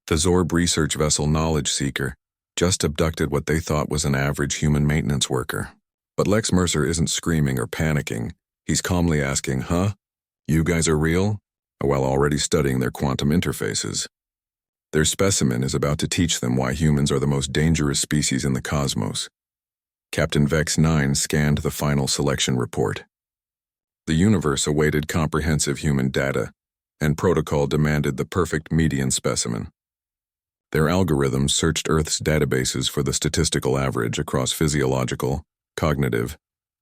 The Zorb research vessel Knowledge Seeker just abducted what they thought was an average human maintenance worker. But Lex Mercer isn't screaming or panicking. He's calmly asking, "Huh? You guys are real?" while already studying their quantum interfaces. Their specimen is about to teach them why humans are the most dangerous species in the cosmos. Captain Vex 9 scanned the final selection report. The universe awaited comprehensive human data, and protocol demanded the perfect median specimen. Their algorithms searched Earth's databases for the statistical average across physiological, cognitive,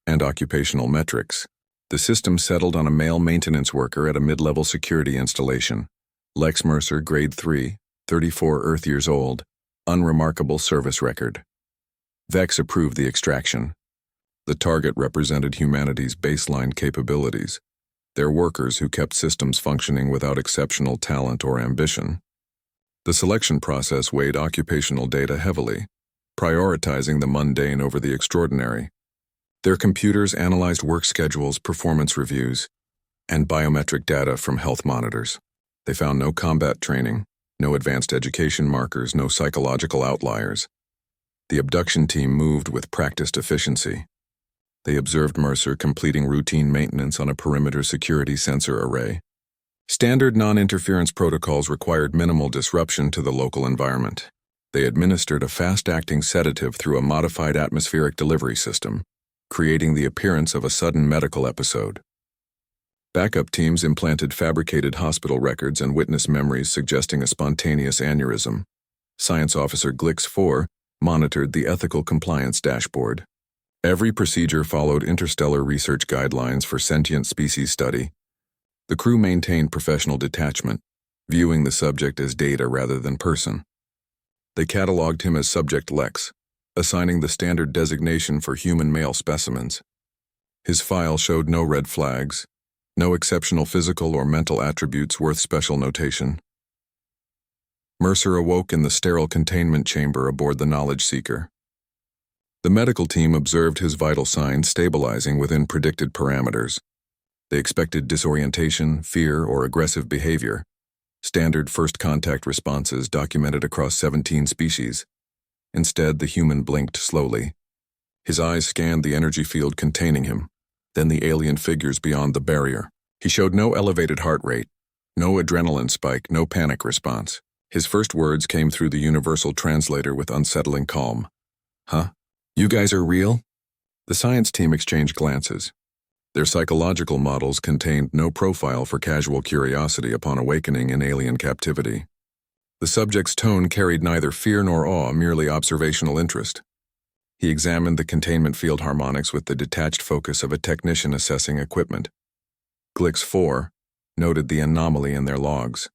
and occupational metrics. The system settled on a male maintenance worker at a mid-level security installation. Lex Mercer, grade 3, 34 Earth years old, unremarkable service record. Vex approved the extraction. The target represented humanity's baseline capabilities. They're workers who kept systems functioning without exceptional talent or ambition. The selection process weighed occupational data heavily, prioritizing the mundane over the extraordinary. Their computers analyzed work schedules, performance reviews, and biometric data from health monitors. They found no combat training, no advanced education markers, no psychological outliers. The abduction team moved with practiced efficiency. They observed Mercer completing routine maintenance on a perimeter security sensor array. Standard non-interference protocols required minimal disruption to the local environment. They administered a fast-acting sedative through a modified atmospheric delivery system, creating the appearance of a sudden medical episode. Backup teams implanted fabricated hospital records and witness memories suggesting a spontaneous aneurysm. Science Officer Glix 4 monitored the ethical compliance dashboard. Every procedure followed interstellar research guidelines for sentient species study. The crew maintained professional detachment, viewing the subject as data rather than person. They cataloged him as Subject Lex, assigning the standard designation for human male specimens. His file showed no red flags, no exceptional physical or mental attributes worth special notation. Mercer awoke in the sterile containment chamber aboard the Knowledge Seeker. The medical team observed his vital signs stabilizing within predicted parameters. They expected disorientation, fear, or aggressive behavior. Standard first contact responses documented across 17 species. Instead, the human blinked slowly. His eyes scanned the energy field containing him, then the alien figures beyond the barrier. He showed no elevated heart rate, no adrenaline spike, no panic response. His first words came through the universal translator with unsettling calm. "Huh? You guys are real?" The science team exchanged glances. Their psychological models contained no profile for casual curiosity upon awakening in alien captivity. The subject's tone carried neither fear nor awe, merely observational interest. He examined the containment field harmonics with the detached focus of a technician assessing equipment. Glix 4 noted the anomaly in their logs.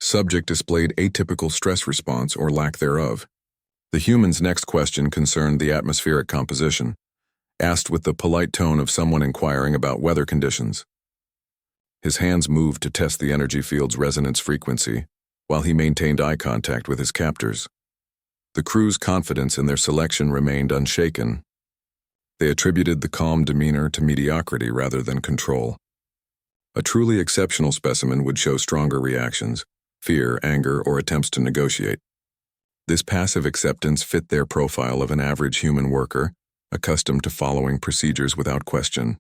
Subject displayed atypical stress response or lack thereof. The human's next question concerned the atmospheric composition, asked with the polite tone of someone inquiring about weather conditions. His hands moved to test the energy field's resonance frequency, while he maintained eye contact with his captors. The crew's confidence in their selection remained unshaken. They attributed the calm demeanor to mediocrity rather than control. A truly exceptional specimen would show stronger reactions, fear, anger, or attempts to negotiate. This passive acceptance fit their profile of an average human worker, accustomed to following procedures without question.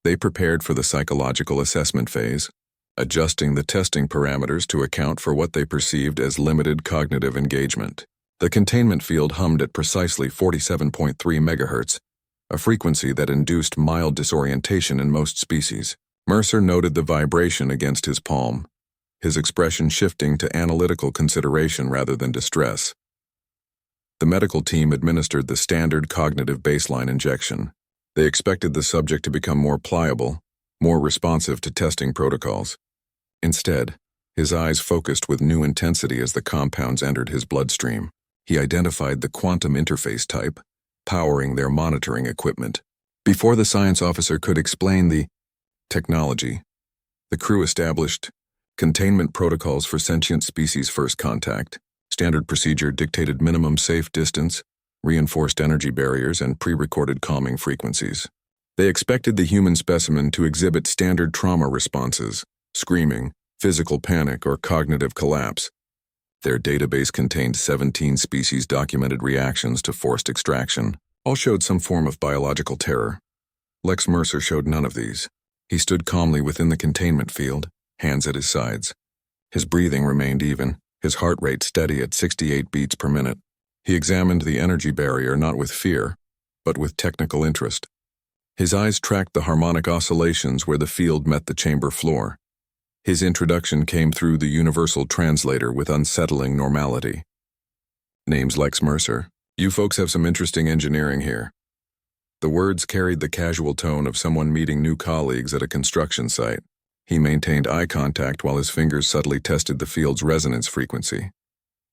They prepared for the psychological assessment phase, adjusting the testing parameters to account for what they perceived as limited cognitive engagement. The containment field hummed at precisely 47.3 MHz, a frequency that induced mild disorientation in most species. Mercer noted the vibration against his palm, his expression shifting to analytical consideration rather than distress. The medical team administered the standard cognitive baseline injection. They expected the subject to become more pliable, more responsive to testing protocols. Instead, his eyes focused with new intensity as the compounds entered his bloodstream. He identified the quantum interface type, powering their monitoring equipment. Before the science officer could explain the technology, the crew established containment protocols for sentient species first contact. Standard procedure dictated minimum safe distance, reinforced energy barriers, and pre-recorded calming frequencies. They expected the human specimen to exhibit standard trauma responses, screaming, physical panic, or cognitive collapse. Their database contained 17 species documented reactions to forced extraction. All showed some form of biological terror. Lex Mercer showed none of these. He stood calmly within the containment field, hands at his sides. His breathing remained even, his heart rate steady at 68 beats per minute. He examined the energy barrier not with fear, but with technical interest. His eyes tracked the harmonic oscillations where the field met the chamber floor. His introduction came through the universal translator with unsettling normality. Name's Lex Mercer. You folks have some interesting engineering here. The words carried the casual tone of someone meeting new colleagues at a construction site. He maintained eye contact while his fingers subtly tested the field's resonance frequency.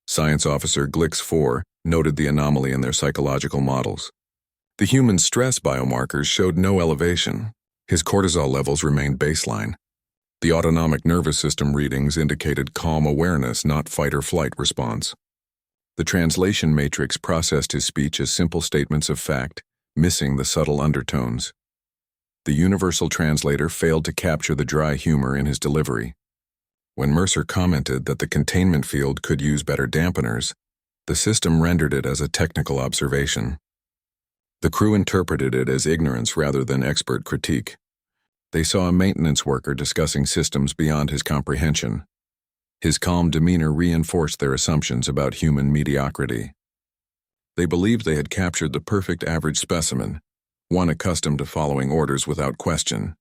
Science Officer Glix 4 noted the anomaly in their psychological models. The human stress biomarkers showed no elevation. His cortisol levels remained baseline. The autonomic nervous system readings indicated calm awareness, not fight-or-flight response. The translation matrix processed his speech as simple statements of fact, missing the subtle undertones. The universal translator failed to capture the dry humor in his delivery. When Mercer commented that the containment field could use better dampeners, the system rendered it as a technical observation. The crew interpreted it as ignorance rather than expert critique. They saw a maintenance worker discussing systems beyond his comprehension. His calm demeanor reinforced their assumptions about human mediocrity. They believed they had captured the perfect average specimen, one accustomed to following orders without question.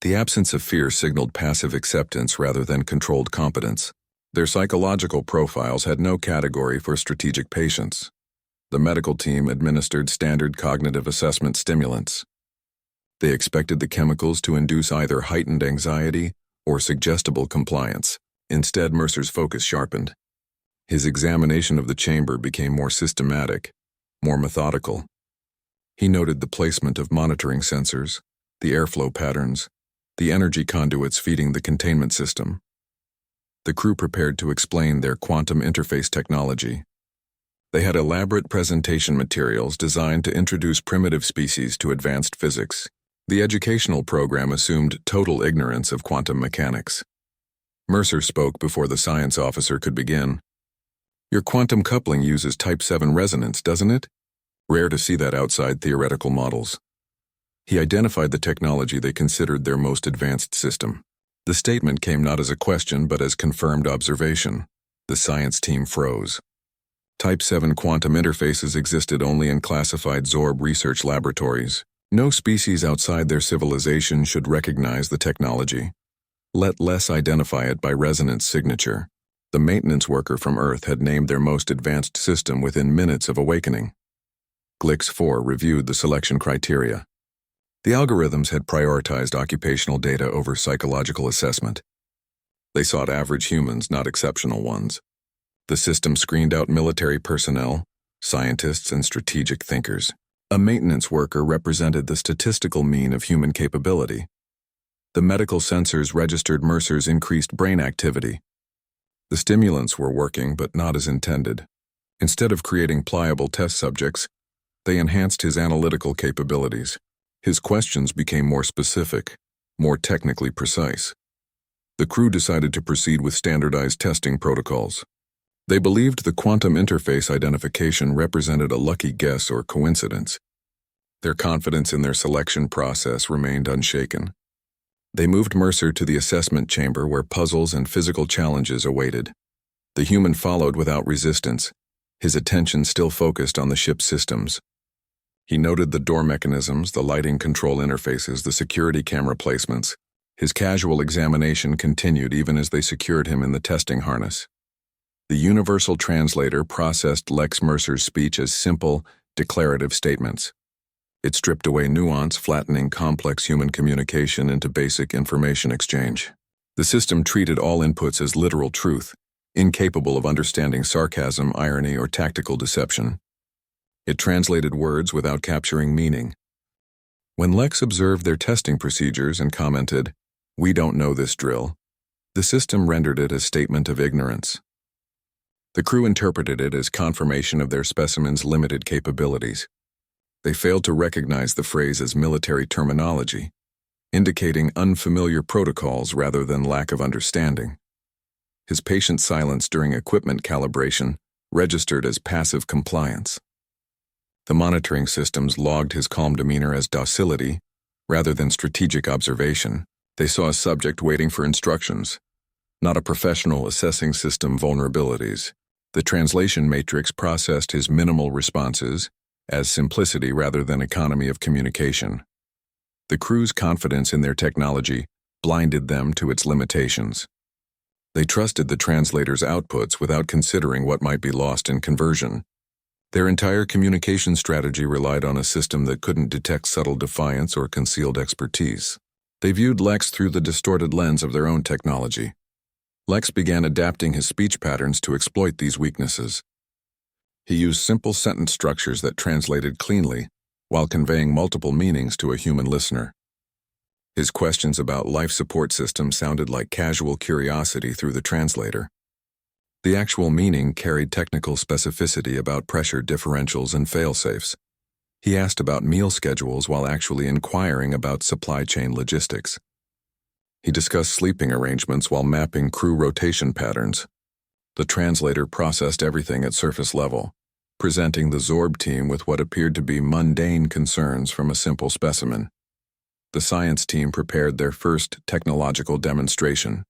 The absence of fear signaled passive acceptance rather than controlled competence. Their psychological profiles had no category for strategic patience. The medical team administered standard cognitive assessment stimulants. They expected the chemicals to induce either heightened anxiety or suggestible compliance. Instead, Mercer's focus sharpened. His examination of the chamber became more systematic, more methodical. He noted the placement of monitoring sensors, the airflow patterns, the energy conduits feeding the containment system. The crew prepared to explain their quantum interface technology. They had elaborate presentation materials designed to introduce primitive species to advanced physics. The educational program assumed total ignorance of quantum mechanics. Mercer spoke before the science officer could begin. Your quantum coupling uses Type 7 resonance, doesn't it? Rare to see that outside theoretical models. He identified the technology they considered their most advanced system. The statement came not as a question but as confirmed observation. The science team froze. Type 7 quantum interfaces existed only in classified Zorb research laboratories. No species outside their civilization should recognize the technology, let less identify it by resonance signature. The maintenance worker from Earth had named their most advanced system within minutes of awakening. Glix 4 reviewed the selection criteria. The algorithms had prioritized occupational data over psychological assessment. They sought average humans, not exceptional ones. The system screened out military personnel, scientists, and strategic thinkers. A maintenance worker represented the statistical mean of human capability. The medical sensors registered Mercer's increased brain activity. The stimulants were working, but not as intended. Instead of creating pliable test subjects, they enhanced his analytical capabilities. His questions became more specific, more technically precise. The crew decided to proceed with standardized testing protocols. They believed the quantum interface identification represented a lucky guess or coincidence. Their confidence in their selection process remained unshaken. They moved Mercer to the assessment chamber where puzzles and physical challenges awaited. The human followed without resistance, his attention still focused on the ship's systems. He noted the door mechanisms, the lighting control interfaces, the security camera placements. His casual examination continued even as they secured him in the testing harness. The universal translator processed Lex Mercer's speech as simple, declarative statements. It stripped away nuance, flattening complex human communication into basic information exchange. The system treated all inputs as literal truth, incapable of understanding sarcasm, irony, or tactical deception. It translated words without capturing meaning. When Lex observed their testing procedures and commented, "We don't know this drill," the system rendered it a statement of ignorance. The crew interpreted it as confirmation of their specimen's limited capabilities. They failed to recognize the phrase as military terminology, indicating unfamiliar protocols rather than lack of understanding. His patient silence during equipment calibration registered as passive compliance. The monitoring systems logged his calm demeanor as docility, rather than strategic observation. They saw a subject waiting for instructions, not a professional assessing system vulnerabilities. The translation matrix processed his minimal responses as simplicity rather than economy of communication. The crew's confidence in their technology blinded them to its limitations. They trusted the translator's outputs without considering what might be lost in conversion. Their entire communication strategy relied on a system that couldn't detect subtle defiance or concealed expertise. They viewed Lex through the distorted lens of their own technology. Lex began adapting his speech patterns to exploit these weaknesses. He used simple sentence structures that translated cleanly while conveying multiple meanings to a human listener. His questions about life support systems sounded like casual curiosity through the translator. The actual meaning carried technical specificity about pressure differentials and failsafes. He asked about meal schedules while actually inquiring about supply chain logistics. He discussed sleeping arrangements while mapping crew rotation patterns. The translator processed everything at surface level, presenting the Zorb team with what appeared to be mundane concerns from a simple specimen. The science team prepared their first technological demonstration.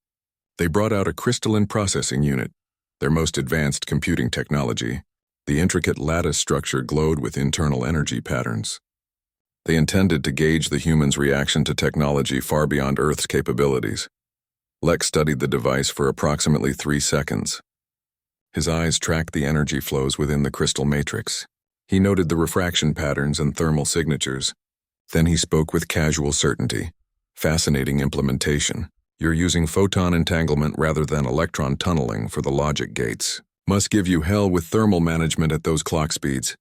They brought out a crystalline processing unit, their most advanced computing technology. The intricate lattice structure glowed with internal energy patterns. They intended to gauge the human's reaction to technology far beyond Earth's capabilities. Lex studied the device for approximately 3 seconds. His eyes tracked the energy flows within the crystal matrix. He noted the refraction patterns and thermal signatures. Then he spoke with casual certainty. Fascinating implementation. You're using photon entanglement rather than electron tunneling for the logic gates. Must give you hell with thermal management at those clock speeds.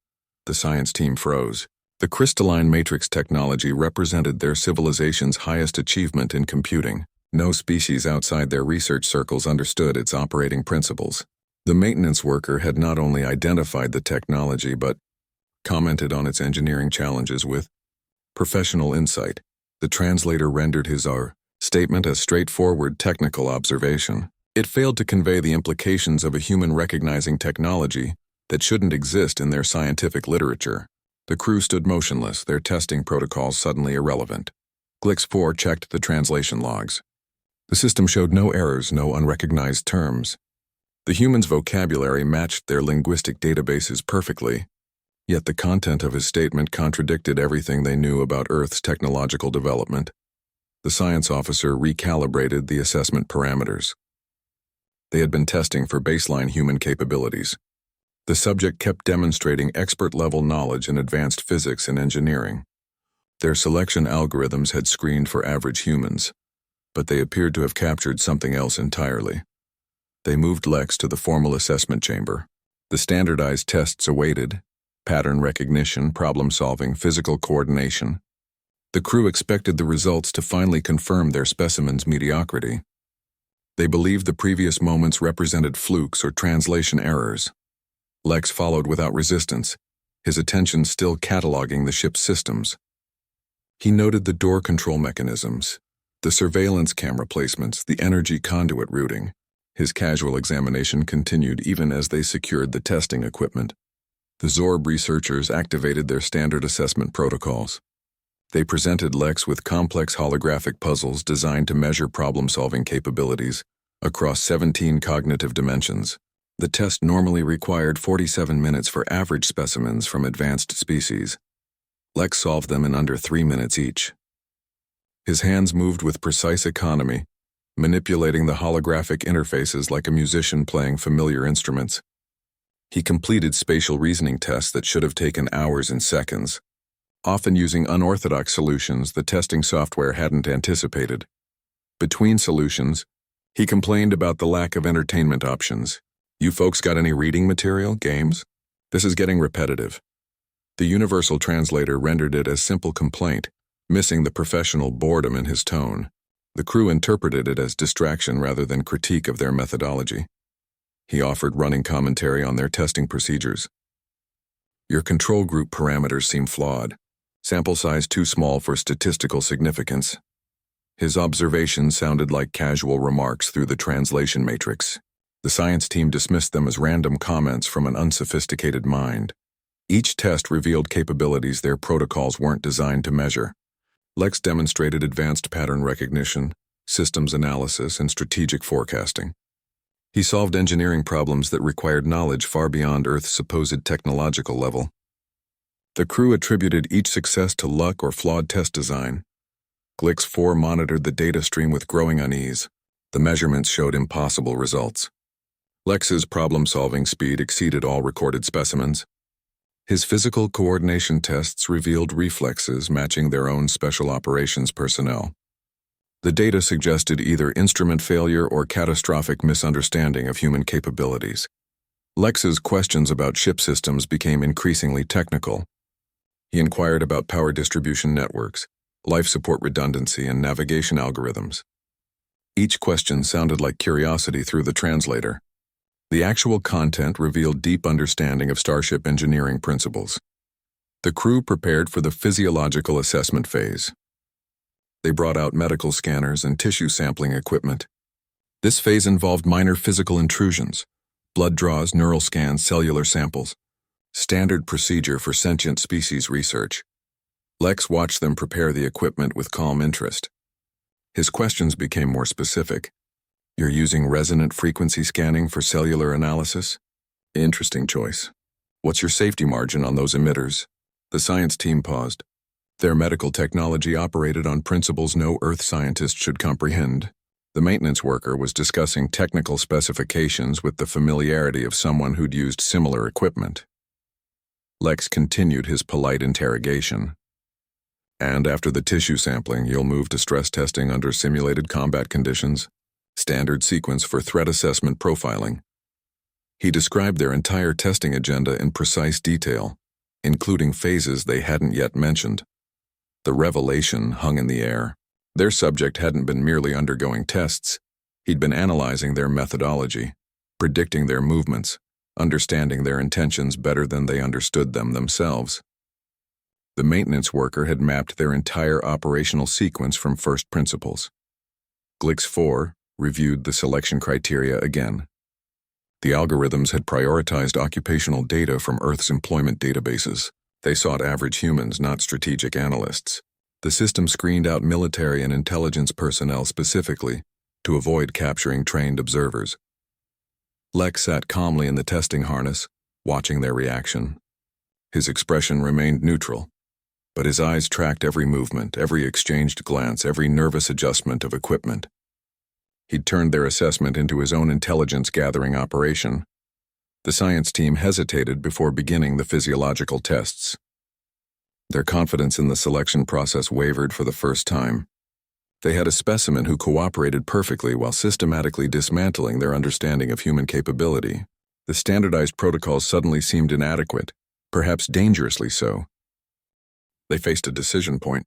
The science team froze. The crystalline matrix technology represented their civilization's highest achievement in computing. No species outside their research circles understood its operating principles. The maintenance worker had not only identified the technology but commented on its engineering challenges with professional insight. The translator rendered his statement as straightforward technical observation. It failed to convey the implications of a human recognizing technology that shouldn't exist in their scientific literature. The crew stood motionless, their testing protocols suddenly irrelevant. Glix 4 checked the translation logs. The system showed no errors, no unrecognized terms. The human's vocabulary matched their linguistic databases perfectly, yet the content of his statement contradicted everything they knew about Earth's technological development. The science officer recalibrated the assessment parameters. They had been testing for baseline human capabilities. The subject kept demonstrating expert-level knowledge in advanced physics and engineering. Their selection algorithms had screened for average humans, but they appeared to have captured something else entirely. They moved Lex to the formal assessment chamber. The standardized tests awaited: pattern recognition, problem-solving, physical coordination. The crew expected the results to finally confirm their specimen's mediocrity. They believed the previous moments represented flukes or translation errors. Lex followed without resistance, his attention still cataloging the ship's systems. He noted the door control mechanisms, the surveillance camera placements, the energy conduit routing. His casual examination continued even as they secured the testing equipment. The Zorb researchers activated their standard assessment protocols. They presented Lex with complex holographic puzzles designed to measure problem-solving capabilities across 17 cognitive dimensions. The test normally required 47 minutes for average specimens from advanced species. Lex solved them in under 3 minutes each. His hands moved with precise economy, manipulating the holographic interfaces like a musician playing familiar instruments. He completed spatial reasoning tests that should have taken hours in seconds, often using unorthodox solutions the testing software hadn't anticipated. Between solutions, he complained about the lack of entertainment options. You folks got any reading material, games? This is getting repetitive. The universal translator rendered it as simple complaint, missing the professional boredom in his tone. The crew interpreted it as distraction rather than critique of their methodology. He offered running commentary on their testing procedures. Your control group parameters seem flawed. Sample size too small for statistical significance. His observations sounded like casual remarks through the translation matrix. The science team dismissed them as random comments from an unsophisticated mind. Each test revealed capabilities their protocols weren't designed to measure. Lex demonstrated advanced pattern recognition, systems analysis, and strategic forecasting. He solved engineering problems that required knowledge far beyond Earth's supposed technological level. The crew attributed each success to luck or flawed test design. HFY monitored the data stream with growing unease. The measurements showed impossible results. Lex's problem-solving speed exceeded all recorded specimens. His physical coordination tests revealed reflexes matching their own special operations personnel. The data suggested either instrument failure or catastrophic misunderstanding of human capabilities. Lex's questions about ship systems became increasingly technical. He inquired about power distribution networks, life support redundancy, and navigation algorithms. Each question sounded like curiosity through the translator. The actual content revealed deep understanding of starship engineering principles. The crew prepared for the physiological assessment phase. They brought out medical scanners and tissue sampling equipment. This phase involved minor physical intrusions, blood draws, neural scans, cellular samples. Standard procedure for sentient species research. Lex watched them prepare the equipment with calm interest. His questions became more specific. You're using resonant frequency scanning for cellular analysis? Interesting choice. What's your safety margin on those emitters? The science team paused. Their medical technology operated on principles no Earth scientist should comprehend. The maintenance worker was discussing technical specifications with the familiarity of someone who'd used similar equipment. Lex continued his polite interrogation. And after the tissue sampling, you'll move to stress testing under simulated combat conditions. Standard sequence for threat assessment profiling. He described their entire testing agenda in precise detail, including phases they hadn't yet mentioned. The revelation hung in the air. Their subject hadn't been merely undergoing tests. He'd been analyzing their methodology, predicting their movements, understanding their intentions better than they understood them themselves. The maintenance worker had mapped their entire operational sequence from first principles. HFY reviewed the selection criteria again. The algorithms had prioritized occupational data from Earth's employment databases. They sought average humans, not strategic analysts. The system screened out military and intelligence personnel specifically to avoid capturing trained observers. Lex sat calmly in the testing harness, watching their reaction. His expression remained neutral, but his eyes tracked every movement, every exchanged glance, every nervous adjustment of equipment. He'd turned their assessment into his own intelligence-gathering operation. The science team hesitated before beginning the physiological tests. Their confidence in the selection process wavered for the first time. They had a specimen who cooperated perfectly while systematically dismantling their understanding of human capability. The standardized protocols suddenly seemed inadequate, perhaps dangerously so. They faced a decision point.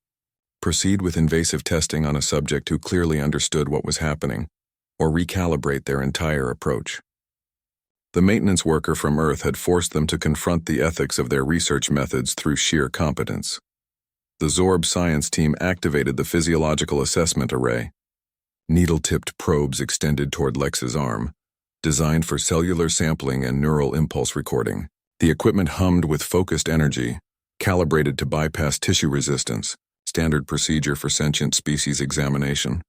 Proceed with invasive testing on a subject who clearly understood what was happening, or recalibrate their entire approach. The maintenance worker from Earth had forced them to confront the ethics of their research methods through sheer competence. The Zorb science team activated the physiological assessment array. Needle-tipped probes extended toward Lex's arm, designed for cellular sampling and neural impulse recording. The equipment hummed with focused energy, calibrated to bypass tissue resistance. Standard procedure for sentient species examination.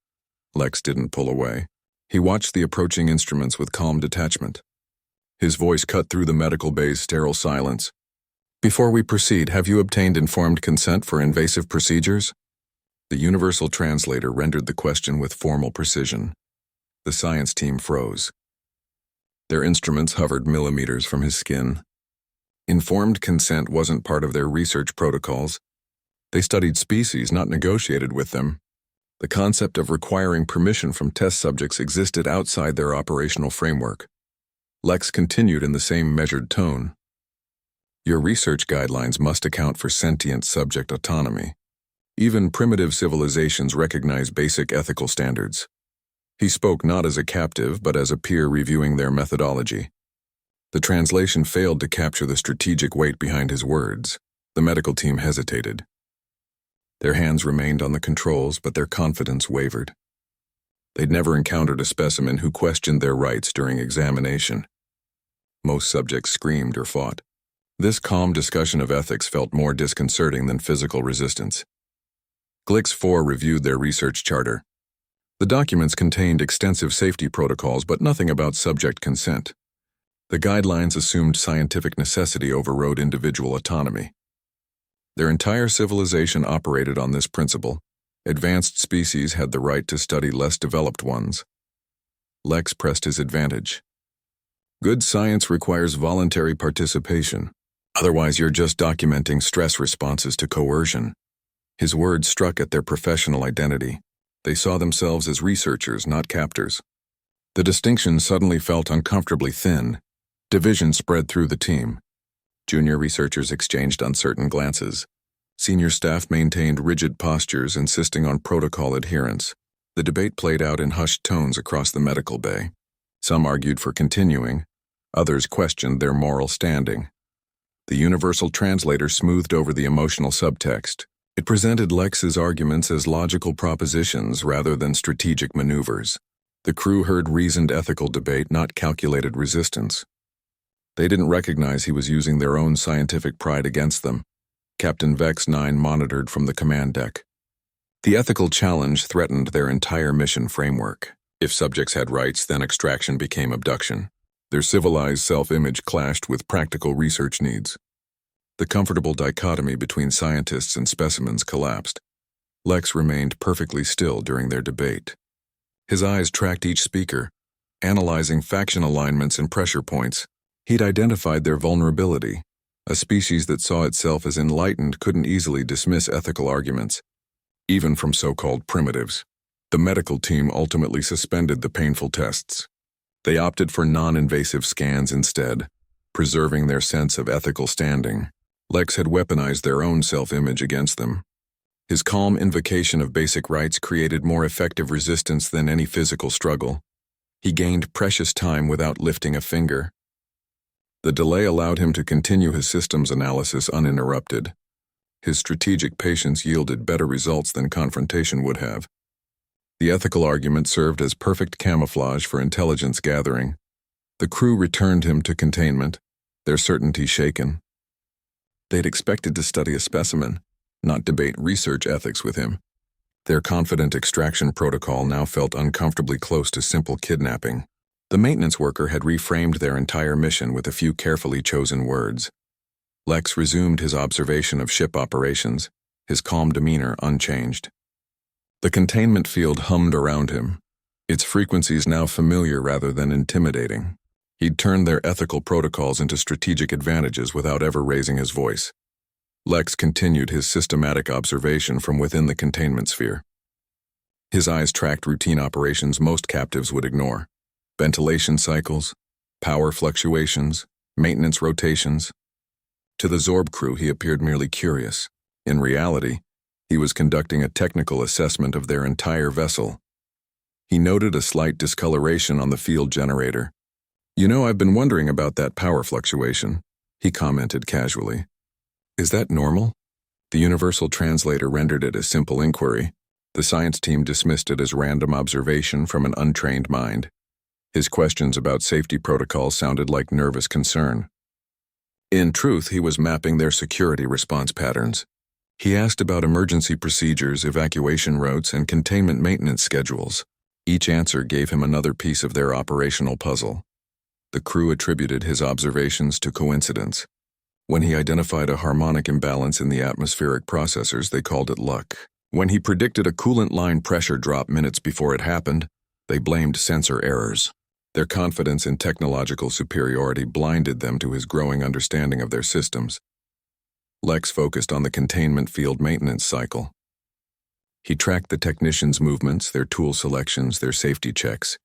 Lex didn't pull away. He watched the approaching instruments with calm detachment. His voice cut through the medical bay's sterile silence. Before we proceed, have you obtained informed consent for invasive procedures? The universal translator rendered the question with formal precision. The science team froze. Their instruments hovered millimeters from his skin. Informed consent wasn't part of their research protocols. They studied species, not negotiated with them. The concept of requiring permission from test subjects existed outside their operational framework. Lex continued in the same measured tone. Your research guidelines must account for sentient subject autonomy. Even primitive civilizations recognize basic ethical standards. He spoke not as a captive, but as a peer reviewing their methodology. The translation failed to capture the strategic weight behind his words. The medical team hesitated. Their hands remained on the controls, but their confidence wavered. They'd never encountered a specimen who questioned their rights during examination. Most subjects screamed or fought. This calm discussion of ethics felt more disconcerting than physical resistance. GLIX-4 reviewed their research charter. The documents contained extensive safety protocols, but nothing about subject consent. The guidelines assumed scientific necessity overrode individual autonomy. Their entire civilization operated on this principle. Advanced species had the right to study less developed ones. Lex pressed his advantage. Good science requires voluntary participation. Otherwise, you're just documenting stress responses to coercion. His words struck at their professional identity. They saw themselves as researchers, not captors. The distinction suddenly felt uncomfortably thin. Division spread through the team. Junior researchers exchanged uncertain glances. Senior staff maintained rigid postures, insisting on protocol adherence. The debate played out in hushed tones across the medical bay. Some argued for continuing. Others questioned their moral standing. The universal translator smoothed over the emotional subtext. It presented Lex's arguments as logical propositions rather than strategic maneuvers. The crew heard reasoned ethical debate, not calculated resistance. They didn't recognize he was using their own scientific pride against them. Captain Vex 9 monitored from the command deck. The ethical challenge threatened their entire mission framework. If subjects had rights, then extraction became abduction. Their civilized self-image clashed with practical research needs. The comfortable dichotomy between scientists and specimens collapsed. Lex remained perfectly still during their debate. His eyes tracked each speaker, analyzing faction alignments and pressure points. He'd identified their vulnerability. A species that saw itself as enlightened couldn't easily dismiss ethical arguments, even from so-called primitives. The medical team ultimately suspended the painful tests. They opted for non-invasive scans instead, preserving their sense of ethical standing. Lex had weaponized their own self-image against them. His calm invocation of basic rights created more effective resistance than any physical struggle. He gained precious time without lifting a finger. The delay allowed him to continue his systems analysis uninterrupted. His strategic patience yielded better results than confrontation would have. The ethical argument served as perfect camouflage for intelligence gathering. The crew returned him to containment, their certainty shaken. They'd expected to study a specimen, not debate research ethics with him. Their confident extraction protocol now felt uncomfortably close to simple kidnapping. The maintenance worker had reframed their entire mission with a few carefully chosen words. Lex resumed his observation of ship operations, his calm demeanor unchanged. The containment field hummed around him, its frequencies now familiar rather than intimidating. He'd turned their ethical protocols into strategic advantages without ever raising his voice. Lex continued his systematic observation from within the containment sphere. His eyes tracked routine operations most captives would ignore. Ventilation cycles, power fluctuations, maintenance rotations. To the Zorb crew, he appeared merely curious. In reality, he was conducting a technical assessment of their entire vessel. He noted a slight discoloration on the field generator. "You know, I've been wondering about that power fluctuation," he commented casually. "Is that normal?" The universal translator rendered it a simple inquiry. The science team dismissed it as random observation from an untrained mind. His questions about safety protocols sounded like nervous concern. In truth, he was mapping their security response patterns. He asked about emergency procedures, evacuation routes, and containment maintenance schedules. Each answer gave him another piece of their operational puzzle. The crew attributed his observations to coincidence. When he identified a harmonic imbalance in the atmospheric processors, they called it luck. When he predicted a coolant line pressure drop minutes before it happened, they blamed sensor errors. Their confidence in technological superiority blinded them to his growing understanding of their systems. Lex focused on the containment field maintenance cycle. He tracked the technicians' movements, their tool selections, their safety checks.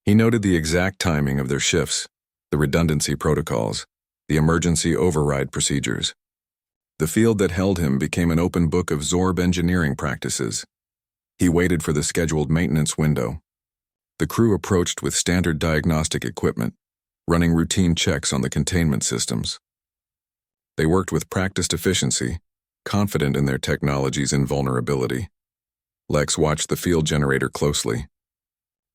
He noted the exact timing of their shifts, the redundancy protocols, the emergency override procedures. The field that held him became an open book of Zorb engineering practices. He waited for the scheduled maintenance window. The crew approached with standard diagnostic equipment, running routine checks on the containment systems. They worked with practiced efficiency, confident in their technology's invulnerability. Lex watched the field generator closely.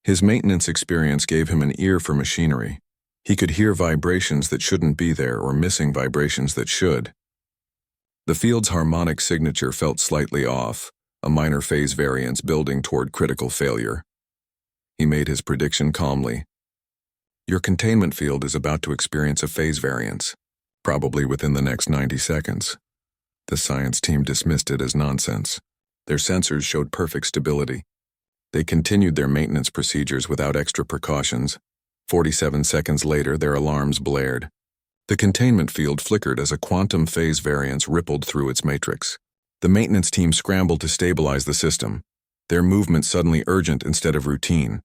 His maintenance experience gave him an ear for machinery. He could hear vibrations that shouldn't be there or missing vibrations that should. The field's harmonic signature felt slightly off, a minor phase variance building toward critical failure. He made his prediction calmly. Your containment field is about to experience a phase variance, probably within the next 90 seconds. The science team dismissed it as nonsense. Their sensors showed perfect stability. They continued their maintenance procedures without extra precautions. 47 seconds later, their alarms blared. The containment field flickered as a quantum phase variance rippled through its matrix. The maintenance team scrambled to stabilize the system, their movement suddenly urgent instead of routine.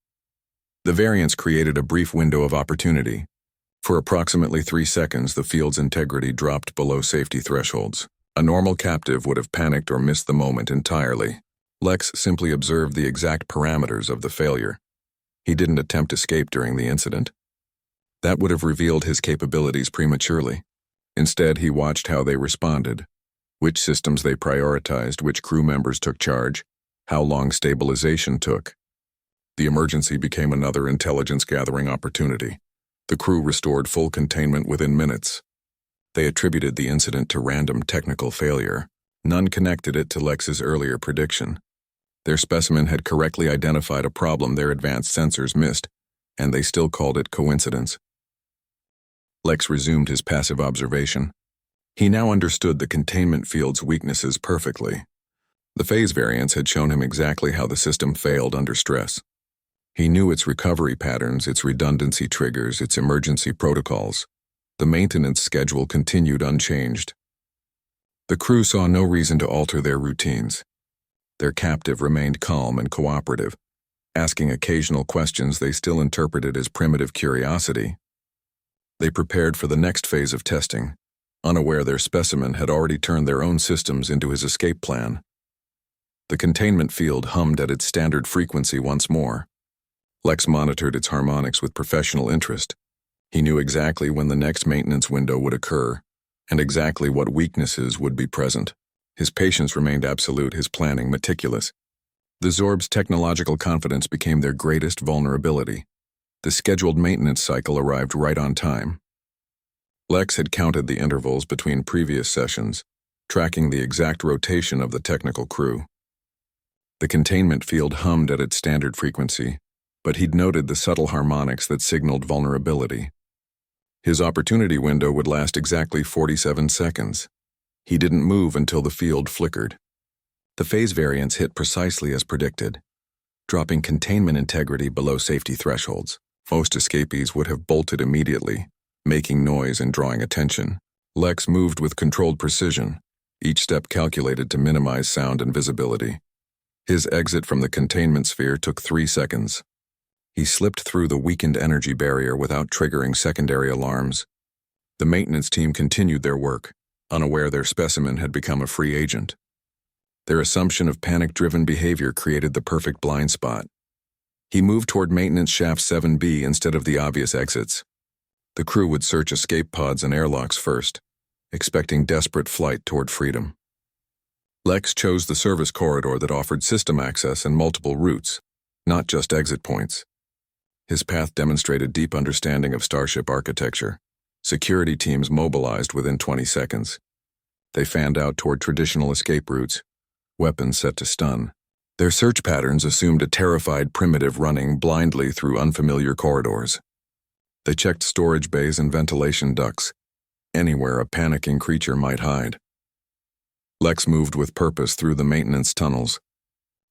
The variance created a brief window of opportunity. For approximately 3 seconds, the field's integrity dropped below safety thresholds. A normal captive would have panicked or missed the moment entirely. Lex simply observed the exact parameters of the failure. He didn't attempt escape during the incident. That would have revealed his capabilities prematurely. Instead, he watched how they responded, which systems they prioritized, which crew members took charge, how long stabilization took. The emergency became another intelligence-gathering opportunity. The crew restored full containment within minutes. They attributed the incident to random technical failure. None connected it to Lex's earlier prediction. Their specimen had correctly identified a problem their advanced sensors missed, and they still called it coincidence. Lex resumed his passive observation. He now understood the containment field's weaknesses perfectly. The phase variance had shown him exactly how the system failed under stress. He knew its recovery patterns, its redundancy triggers, its emergency protocols. The maintenance schedule continued unchanged. The crew saw no reason to alter their routines. Their captive remained calm and cooperative, asking occasional questions they still interpreted as primitive curiosity. They prepared for the next phase of testing, unaware their specimen had already turned their own systems into his escape plan. The containment field hummed at its standard frequency once more. Lex monitored its harmonics with professional interest. He knew exactly when the next maintenance window would occur, and exactly what weaknesses would be present. His patience remained absolute, his planning meticulous. The Zorb's technological confidence became their greatest vulnerability. The scheduled maintenance cycle arrived right on time. Lex had counted the intervals between previous sessions, tracking the exact rotation of the technical crew. The containment field hummed at its standard frequency, but he'd noted the subtle harmonics that signaled vulnerability. His opportunity window would last exactly 47 seconds. He didn't move until the field flickered. The phase variance hit precisely as predicted, dropping containment integrity below safety thresholds. Most escapees would have bolted immediately, making noise and drawing attention. Lex moved with controlled precision, each step calculated to minimize sound and visibility. His exit from the containment sphere took 3 seconds. He slipped through the weakened energy barrier without triggering secondary alarms. The maintenance team continued their work, unaware their specimen had become a free agent. Their assumption of panic-driven behavior created the perfect blind spot. He moved toward maintenance shaft 7B instead of the obvious exits. The crew would search escape pods and airlocks first, expecting desperate flight toward freedom. Lex chose the service corridor that offered system access and multiple routes, not just exit points. His path demonstrated deep understanding of Starship architecture. Security teams mobilized within 20 seconds. They fanned out toward traditional escape routes, weapons set to stun. Their search patterns assumed a terrified primitive running blindly through unfamiliar corridors. They checked storage bays and ventilation ducts, anywhere a panicking creature might hide. Lex moved with purpose through the maintenance tunnels.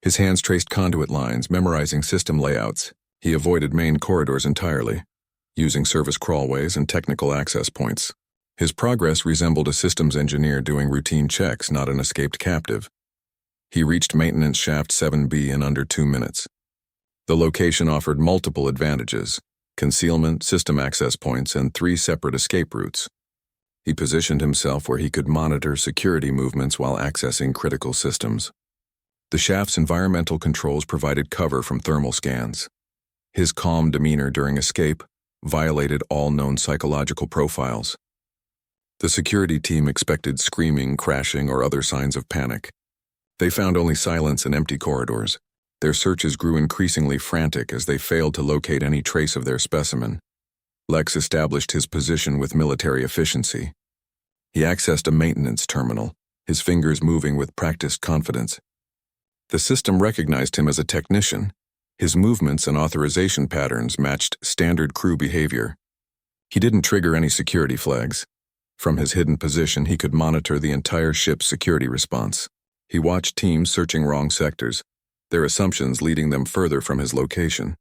His hands traced conduit lines, memorizing system layouts. He avoided main corridors entirely, using service crawlways and technical access points. His progress resembled a systems engineer doing routine checks, not an escaped captive. He reached maintenance shaft 7B in under 2 minutes. The location offered multiple advantages: concealment, system access points, and 3 separate escape routes. He positioned himself where he could monitor security movements while accessing critical systems. The shaft's environmental controls provided cover from thermal scans. His calm demeanor during escape violated all known psychological profiles. The security team expected screaming, crashing, or other signs of panic. They found only silence and empty corridors. Their searches grew increasingly frantic as they failed to locate any trace of their specimen. Lex established his position with military efficiency. He accessed a maintenance terminal, his fingers moving with practiced confidence. The system recognized him as a technician. His movements and authorization patterns matched standard crew behavior. He didn't trigger any security flags. From his hidden position, he could monitor the entire ship's security response. He watched teams searching wrong sectors, their assumptions leading them further from his location.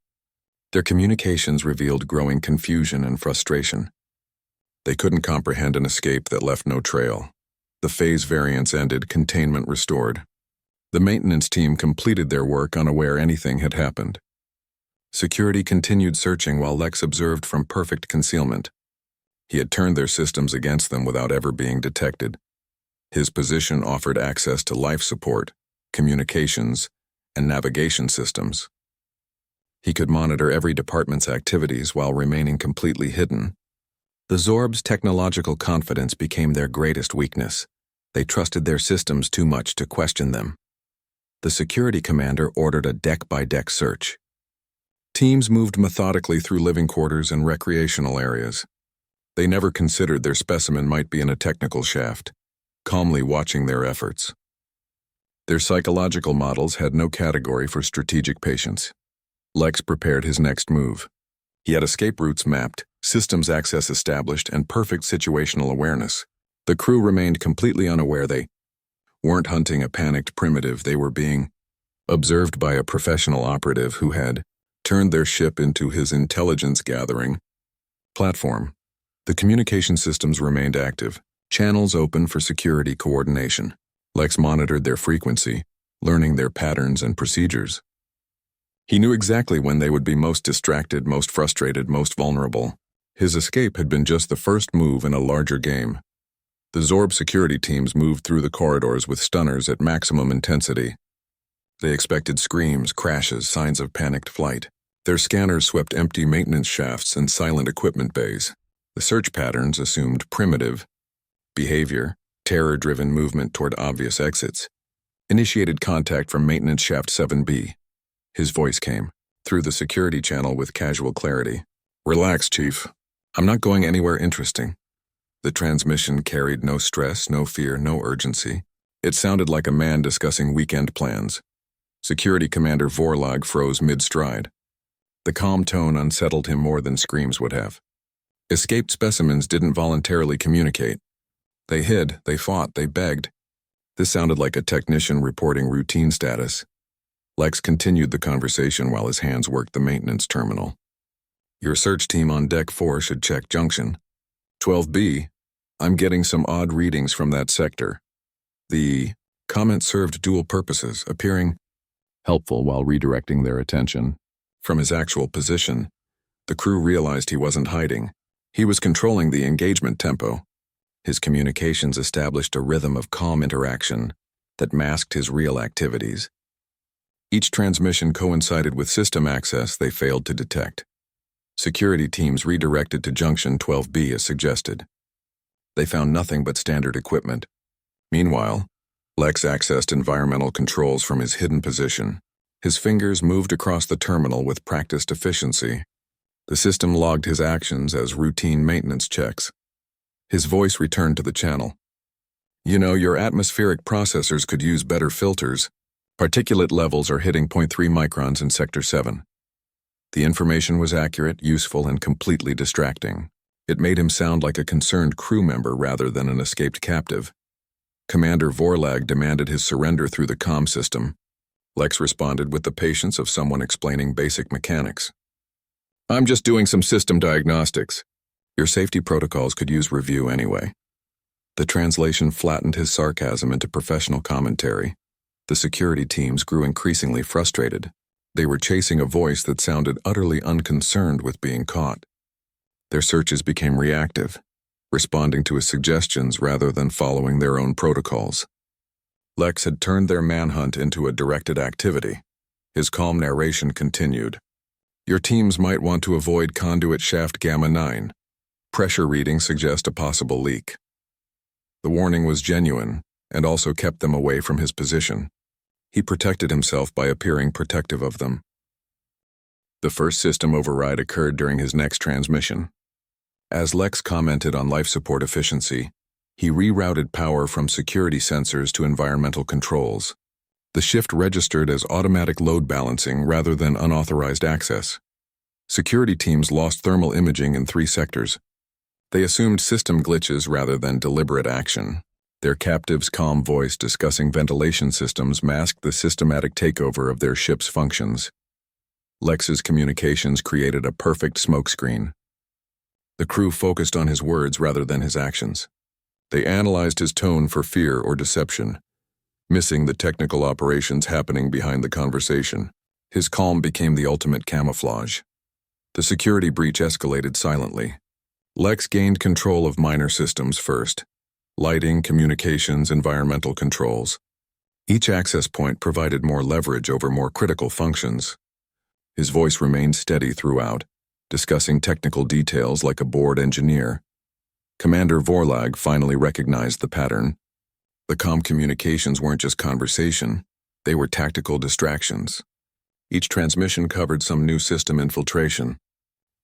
Their communications revealed growing confusion and frustration. They couldn't comprehend an escape that left no trail. The phase variance ended, containment restored. The maintenance team completed their work unaware anything had happened. Security continued searching while Lex observed from perfect concealment. He had turned their systems against them without ever being detected. His position offered access to life support, communications, and navigation systems. He could monitor every department's activities while remaining completely hidden. The Zorb's technological confidence became their greatest weakness. They trusted their systems too much to question them. The security commander ordered a deck-by-deck search. Teams moved methodically through living quarters and recreational areas. They never considered their specimen might be in a technical shaft, calmly watching their efforts. Their psychological models had no category for strategic patience. Lex prepared his next move. He had escape routes mapped, systems access established, and perfect situational awareness. The crew remained completely unaware they weren't hunting a panicked primitive. They were being observed by a professional operative who had turned their ship into his intelligence-gathering platform. The communication systems remained active, channels open for security coordination. Lex monitored their frequency, learning their patterns and procedures. He knew exactly when they would be most distracted, most frustrated, most vulnerable. His escape had been just the first move in a larger game. The Zorb security teams moved through the corridors with stunners at maximum intensity. They expected screams, crashes, signs of panicked flight. Their scanners swept empty maintenance shafts and silent equipment bays. The search patterns assumed primitive behavior, terror-driven movement toward obvious exits. Initiated contact from Maintenance Shaft 7B. His voice came through the security channel with casual clarity. "Relax, Chief. I'm not going anywhere interesting." The transmission carried no stress, no fear, no urgency. It sounded like a man discussing weekend plans. Security Commander Vorlag froze mid-stride. The calm tone unsettled him more than screams would have. Escaped specimens didn't voluntarily communicate. They hid, they fought, they begged. This sounded like a technician reporting routine status. Lex continued the conversation while his hands worked the maintenance terminal. "Your search team on Deck 4 should check Junction 12B. I'm getting some odd readings from that sector." The comment served dual purposes, appearing helpful while redirecting their attention. From his actual position, the crew realized he wasn't hiding. He was controlling the engagement tempo. His communications established a rhythm of calm interaction that masked his real activities. Each transmission coincided with system access they failed to detect. Security teams redirected to Junction 12B as suggested. They found nothing but standard equipment. Meanwhile, Lex accessed environmental controls from his hidden position. His fingers moved across the terminal with practiced efficiency. The system logged his actions as routine maintenance checks. His voice returned to the channel. "You know, your atmospheric processors could use better filters. Particulate levels are hitting 0.3 microns in Sector 7. The information was accurate, useful, and completely distracting. It made him sound like a concerned crew member rather than an escaped captive. Commander Vorlag demanded his surrender through the comm system. Lex responded with the patience of someone explaining basic mechanics. "I'm just doing some system diagnostics. Your safety protocols could use review anyway." The translation flattened his sarcasm into professional commentary. The security teams grew increasingly frustrated. They were chasing a voice that sounded utterly unconcerned with being caught. Their searches became reactive, responding to his suggestions rather than following their own protocols. Lex had turned their manhunt into a directed activity. His calm narration continued. "Your teams might want to avoid conduit shaft Gamma 9. Pressure readings suggest a possible leak." The warning was genuine and also kept them away from his position. He protected himself by appearing protective of them. The first system override occurred during his next transmission. As Lex commented on life support efficiency, he rerouted power from security sensors to environmental controls. The shift registered as automatic load balancing rather than unauthorized access. Security teams lost thermal imaging in 3 sectors. They assumed system glitches rather than deliberate action. Their captive's calm voice discussing ventilation systems masked the systematic takeover of their ship's functions. Lex's communications created a perfect smokescreen. The crew focused on his words rather than his actions. They analyzed his tone for fear or deception, missing the technical operations happening behind the conversation. His calm became the ultimate camouflage. The security breach escalated silently. Lex gained control of minor systems first: lighting, communications, environmental controls. Each access point provided more leverage over more critical functions. His voice remained steady throughout, discussing technical details like a board engineer. Commander Vorlag finally recognized the pattern. The comm communications weren't just conversation, they were tactical distractions. Each transmission covered some new system infiltration.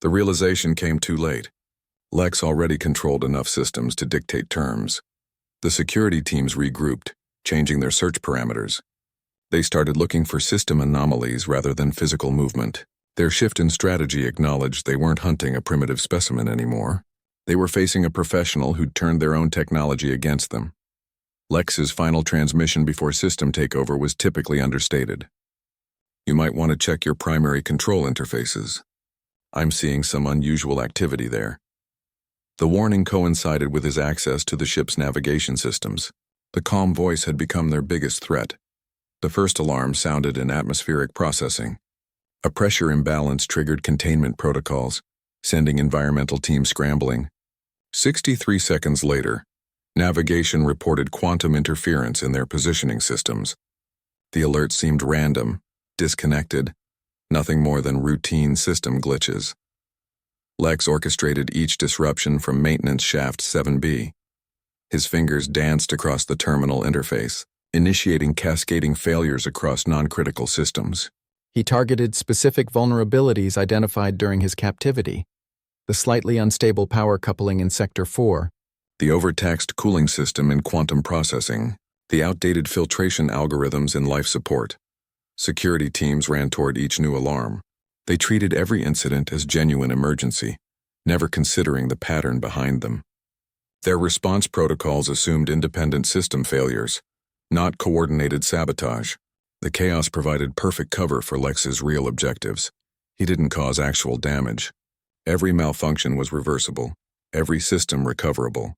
The realization came too late. Lex already controlled enough systems to dictate terms. The security teams regrouped, changing their search parameters. They started looking for system anomalies rather than physical movement. Their shift in strategy acknowledged they weren't hunting a primitive specimen anymore. They were facing a professional who'd turned their own technology against them. Lex's final transmission before system takeover was typically understated. You might want to check your primary control interfaces. I'm seeing some unusual activity there. The warning coincided with his access to the ship's navigation systems. The calm voice had become their biggest threat. The first alarm sounded in atmospheric processing. A pressure imbalance triggered containment protocols, sending environmental teams scrambling. 63 seconds later, navigation reported quantum interference in their positioning systems. The alert seemed random, disconnected, nothing more than routine system glitches. Lex orchestrated each disruption from maintenance shaft 7B. His fingers danced across the terminal interface, initiating cascading failures across non-critical systems. He targeted specific vulnerabilities identified during his captivity: the slightly unstable power coupling in Sector 4, the overtaxed cooling system in quantum processing, the outdated filtration algorithms in life support. Security teams ran toward each new alarm. They treated every incident as genuine emergency, never considering the pattern behind them. Their response protocols assumed independent system failures, not coordinated sabotage. The chaos provided perfect cover for Lex's real objectives. He didn't cause actual damage. Every malfunction was reversible, every system recoverable.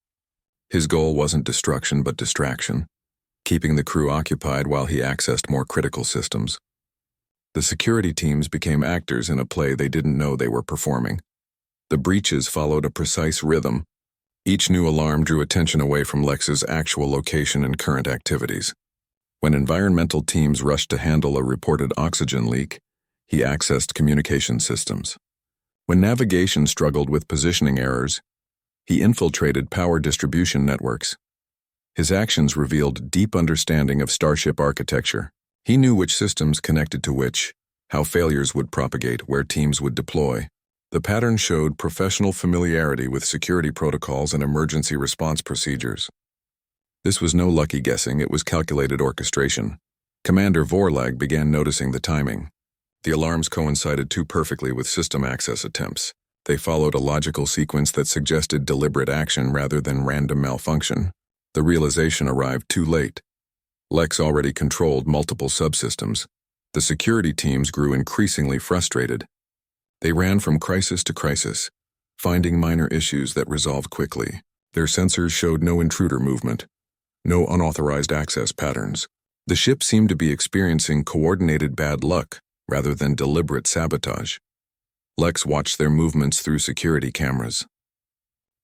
His goal wasn't destruction but distraction, keeping the crew occupied while he accessed more critical systems. The security teams became actors in a play they didn't know they were performing. The breaches followed a precise rhythm. Each new alarm drew attention away from Lex's actual location and current activities. When environmental teams rushed to handle a reported oxygen leak, he accessed communication systems. When navigation struggled with positioning errors, he infiltrated power distribution networks. His actions revealed deep understanding of starship architecture. He knew which systems connected to which, how failures would propagate, where teams would deploy. The pattern showed professional familiarity with security protocols and emergency response procedures. This was no lucky guessing, it was calculated orchestration. Commander Vorlag began noticing the timing. The alarms coincided too perfectly with system access attempts. They followed a logical sequence that suggested deliberate action rather than random malfunction. The realization arrived too late. Lex already controlled multiple subsystems. The security teams grew increasingly frustrated. They ran from crisis to crisis, finding minor issues that resolved quickly. Their sensors showed no intruder movement, no unauthorized access patterns. The ship seemed to be experiencing coordinated bad luck rather than deliberate sabotage. Lex watched their movements through security cameras.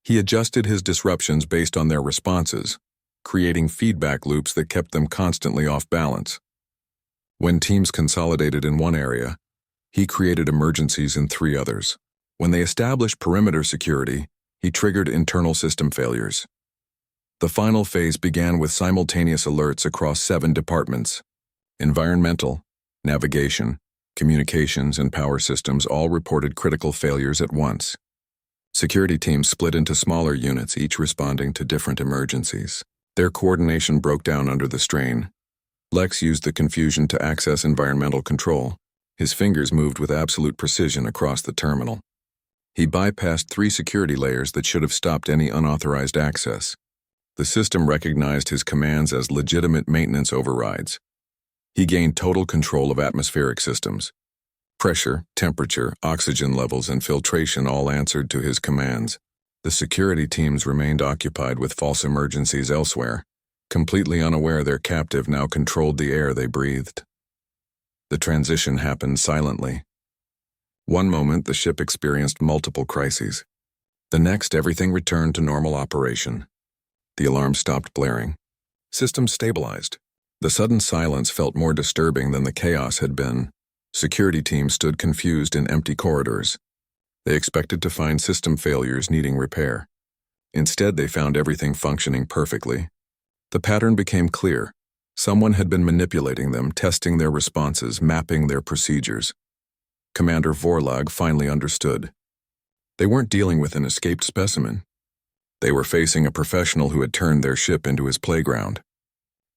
He adjusted his disruptions based on their responses, creating feedback loops that kept them constantly off balance. When teams consolidated in one area, he created emergencies in 3 others. When they established perimeter security, he triggered internal system failures. The final phase began with simultaneous alerts across 7 departments. Environmental, navigation, communications, and power systems all reported critical failures at once. Security teams split into smaller units, each responding to different emergencies. Their coordination broke down under the strain. Lex used the confusion to access environmental control. His fingers moved with absolute precision across the terminal. He bypassed 3 security layers that should have stopped any unauthorized access. The system recognized his commands as legitimate maintenance overrides. He gained total control of atmospheric systems. Pressure, temperature, oxygen levels, and filtration all answered to his commands. The security teams remained occupied with false emergencies elsewhere, completely unaware their captive now controlled the air they breathed. The transition happened silently. One moment, the ship experienced multiple crises. The next, everything returned to normal operation. The alarm stopped blaring. Systems stabilized. The sudden silence felt more disturbing than the chaos had been. Security teams stood confused in empty corridors. They expected to find system failures needing repair. Instead, they found everything functioning perfectly. The pattern became clear. Someone had been manipulating them, testing their responses, mapping their procedures. Commander Vorlag finally understood. They weren't dealing with an escaped specimen. They were facing a professional who had turned their ship into his playground.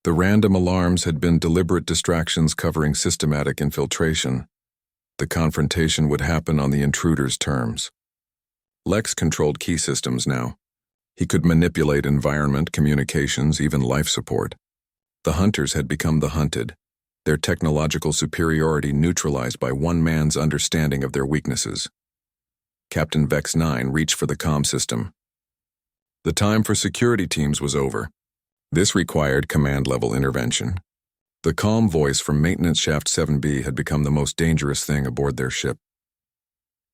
The random alarms had been deliberate distractions covering systematic infiltration. The confrontation would happen on the intruder's terms. Lex controlled key systems now. He could manipulate environment, communications, even life support. The hunters had become the hunted, their technological superiority neutralized by one man's understanding of their weaknesses. Captain Vex 9 reached for the comm system. The time for security teams was over. This required command-level intervention. The calm voice from Maintenance Shaft 7B had become the most dangerous thing aboard their ship.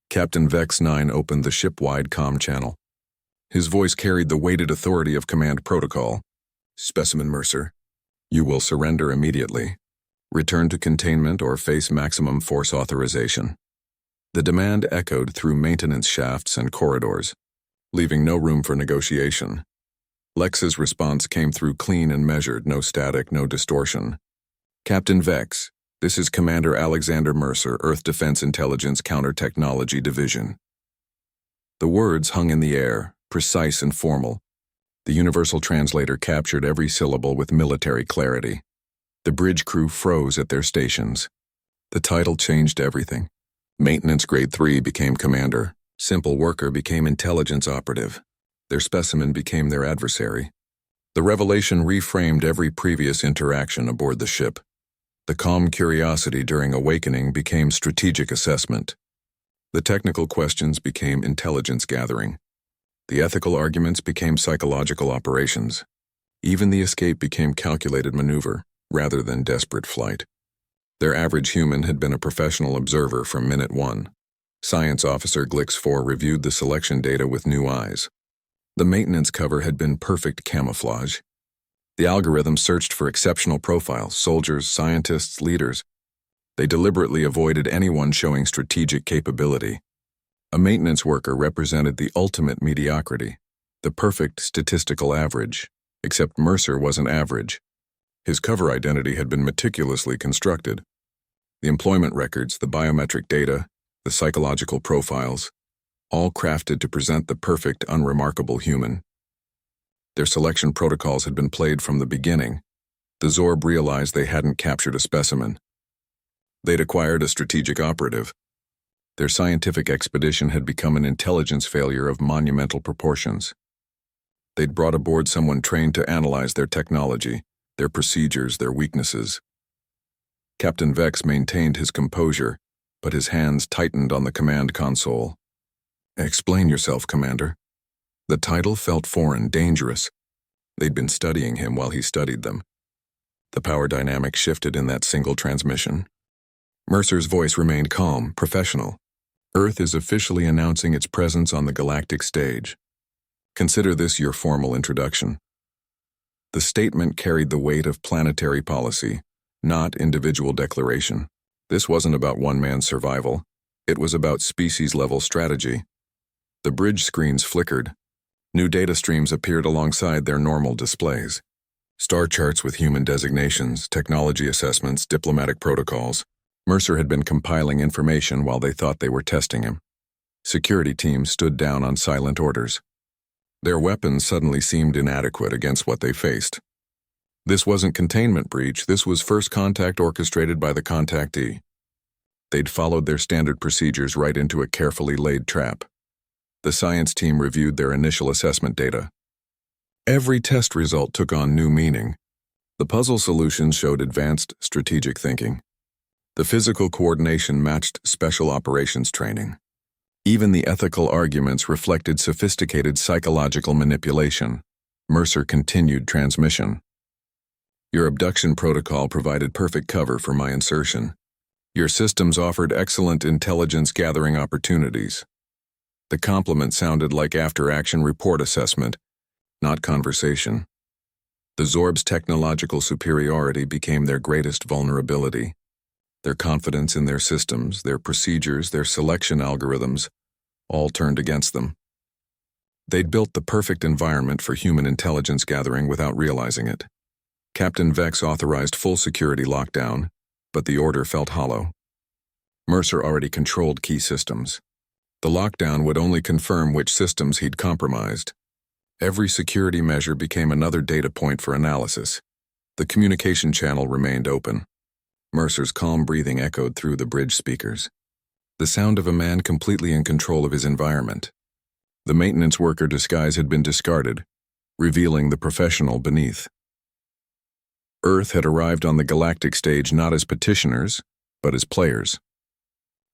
Captain Vex 9 opened the ship-wide comm channel. His voice carried the weighted authority of command protocol. Specimen Mercer, you will surrender immediately. Return to containment or face maximum force authorization. The demand echoed through maintenance shafts and corridors, leaving no room for negotiation. Lex's response came through clean and measured, no static, no distortion. Captain Vex, this is Commander Alexander Mercer, Earth Defense Intelligence Counter-Technology Division. The words hung in the air, precise and formal. The universal translator captured every syllable with military clarity. The bridge crew froze at their stations. The title changed everything. Maintenance Grade 3 became Commander. Simple Worker became Intelligence Operative. Their specimen became their adversary. The revelation reframed every previous interaction aboard the ship. The calm curiosity during awakening became strategic assessment. The technical questions became intelligence gathering. The ethical arguments became psychological operations. Even the escape became calculated maneuver, rather than desperate flight. Their average human had been a professional observer from minute 1. Science Officer Glix 4 reviewed the selection data with new eyes. The maintenance cover had been perfect camouflage. The algorithm searched for exceptional profiles, soldiers, scientists, leaders. They deliberately avoided anyone showing strategic capability. A maintenance worker represented the ultimate mediocrity, the perfect statistical average, except Mercer wasn't average. His cover identity had been meticulously constructed. The employment records, the biometric data, the psychological profiles, all crafted to present the perfect, unremarkable human. Their selection protocols had been played from the beginning. The Zorb realized they hadn't captured a specimen. They'd acquired a strategic operative. Their scientific expedition had become an intelligence failure of monumental proportions. They'd brought aboard someone trained to analyze their technology, their procedures, their weaknesses. Captain Vex maintained his composure, but his hands tightened on the command console. Explain yourself, Commander. The title felt foreign, dangerous. They'd been studying him while he studied them. The power dynamic shifted in that single transmission. Mercer's voice remained calm, professional. Earth is officially announcing its presence on the galactic stage. Consider this your formal introduction. The statement carried the weight of planetary policy, not individual declaration. This wasn't about one man's survival. It was about species-level strategy. The bridge screens flickered. New data streams appeared alongside their normal displays. Star charts with human designations, technology assessments, diplomatic protocols. Mercer had been compiling information while they thought they were testing him. Security teams stood down on silent orders. Their weapons suddenly seemed inadequate against what they faced. This wasn't containment breach, this was first contact orchestrated by the contactee. They'd followed their standard procedures right into a carefully laid trap. The science team reviewed their initial assessment data. Every test result took on new meaning. The puzzle solutions showed advanced strategic thinking. The physical coordination matched special operations training. Even the ethical arguments reflected sophisticated psychological manipulation. Mercer continued transmission. Your abduction protocol provided perfect cover for my insertion. Your systems offered excellent intelligence gathering opportunities. The compliment sounded like after-action report assessment, not conversation. The Zorb's technological superiority became their greatest vulnerability. Their confidence in their systems, their procedures, their selection algorithms, all turned against them. They'd built the perfect environment for human intelligence gathering without realizing it. Captain Vex authorized full security lockdown, but the order felt hollow. Mercer already controlled key systems. The lockdown would only confirm which systems he'd compromised. Every security measure became another data point for analysis. The communication channel remained open. Mercer's calm breathing echoed through the bridge speakers. The sound of a man completely in control of his environment. The maintenance worker disguise had been discarded, revealing the professional beneath. Earth had arrived on the galactic stage not as petitioners, but as players.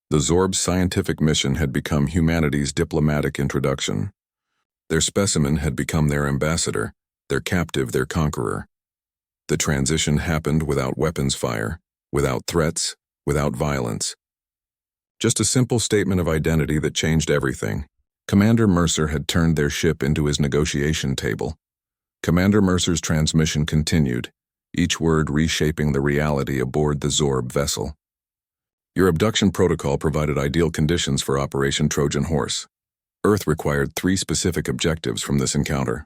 The Zorb's scientific mission had become humanity's diplomatic introduction. Their specimen had become their ambassador, their captive, their conqueror. The transition happened without weapons fire, without threats, without violence. Just a simple statement of identity that changed everything. Commander Mercer had turned their ship into his negotiation table. Commander Mercer's transmission continued, each word reshaping the reality aboard the Zorb vessel. Your abduction protocol provided ideal conditions for Operation Trojan Horse. Earth required 3 specific objectives from this encounter.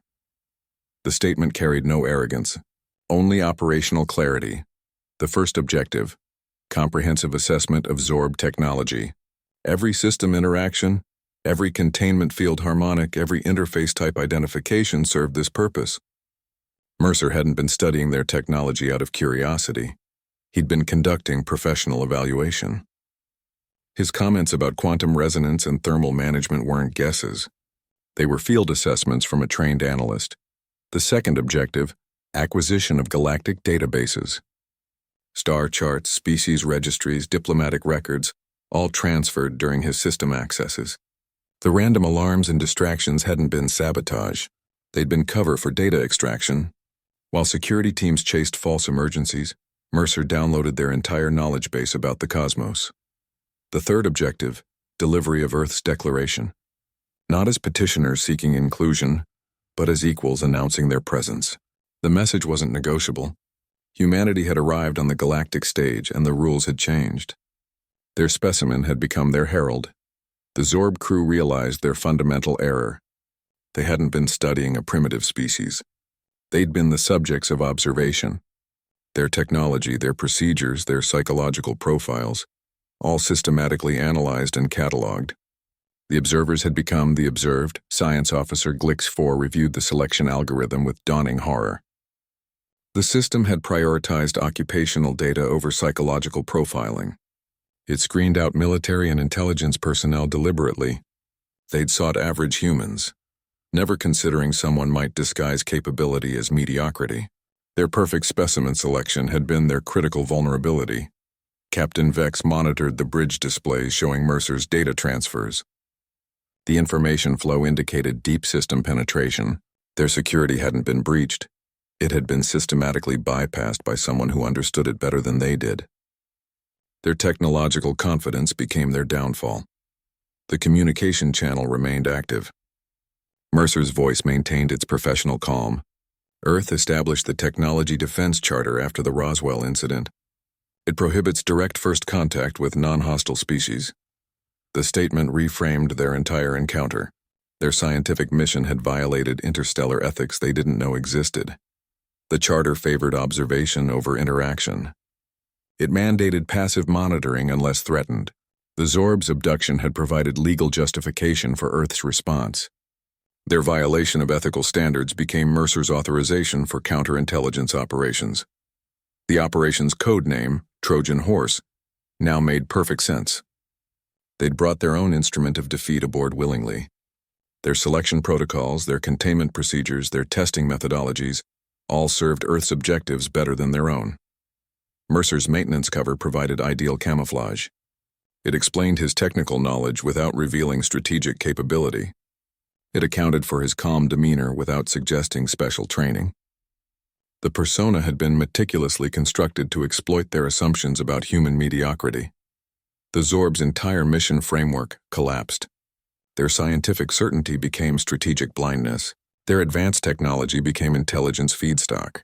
The statement carried no arrogance, only operational clarity. The first objective, comprehensive assessment of Zorb technology. Every system interaction, every containment field harmonic, every interface type identification served this purpose. Mercer hadn't been studying their technology out of curiosity. He'd been conducting professional evaluation. His comments about quantum resonance and thermal management weren't guesses. They were field assessments from a trained analyst. The second objective, acquisition of galactic databases. Star charts, species registries, diplomatic records, all transferred during his system accesses. The random alarms and distractions hadn't been sabotage. They'd been cover for data extraction. While security teams chased false emergencies, Mercer downloaded their entire knowledge base about the cosmos. The third objective, delivery of Earth's declaration. Not as petitioners seeking inclusion, but as equals announcing their presence. The message wasn't negotiable. Humanity had arrived on the galactic stage and the rules had changed. Their specimen had become their herald. The Zorb crew realized their fundamental error. They hadn't been studying a primitive species. They'd been the subjects of observation. Their technology, their procedures, their psychological profiles, all systematically analyzed and cataloged. The observers had become the observed. Science Officer Glix-4 reviewed the selection algorithm with dawning horror. The system had prioritized occupational data over psychological profiling. It screened out military and intelligence personnel deliberately. They'd sought average humans, never considering someone might disguise capability as mediocrity. Their perfect specimen selection had been their critical vulnerability. Captain Vex monitored the bridge displays showing Mercer's data transfers. The information flow indicated deep system penetration. Their security hadn't been breached. It had been systematically bypassed by someone who understood it better than they did. Their technological confidence became their downfall. The communication channel remained active. Mercer's voice maintained its professional calm. Earth established the Technology Defense Charter after the Roswell incident. It prohibits direct first contact with non-hostile species. The statement reframed their entire encounter. Their scientific mission had violated interstellar ethics they didn't know existed. The charter favored observation over interaction. It mandated passive monitoring unless threatened. The Zorb's abduction had provided legal justification for Earth's response. Their violation of ethical standards became Mercer's authorization for counterintelligence operations. The operation's code name, Trojan Horse, now made perfect sense. They'd brought their own instrument of defeat aboard willingly. Their selection protocols, their containment procedures, their testing methodologies, all served Earth's objectives better than their own. Mercer's maintenance cover provided ideal camouflage. It explained his technical knowledge without revealing strategic capability. It accounted for his calm demeanor without suggesting special training. The persona had been meticulously constructed to exploit their assumptions about human mediocrity. The Zorb's entire mission framework collapsed. Their scientific certainty became strategic blindness. Their advanced technology became intelligence feedstock.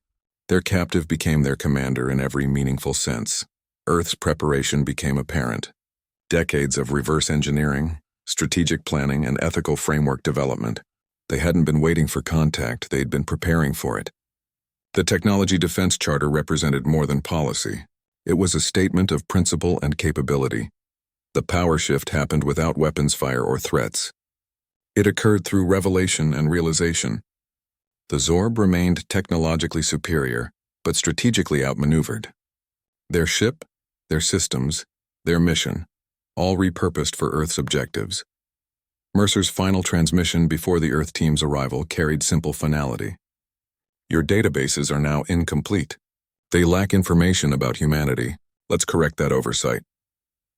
Their captive became their commander in every meaningful sense. Earth's preparation became apparent. Decades of reverse engineering, strategic planning, and ethical framework development. They hadn't been waiting for contact, they'd been preparing for it. The Technology Defense Charter represented more than policy. It was a statement of principle and capability. The power shift happened without weapons fire or threats. It occurred through revelation and realization. The Zorb remained technologically superior, but strategically outmaneuvered. Their ship, their systems, their mission, all repurposed for Earth's objectives. Mercer's final transmission before the Earth team's arrival carried simple finality. Your databases are now incomplete. They lack information about humanity. Let's correct that oversight.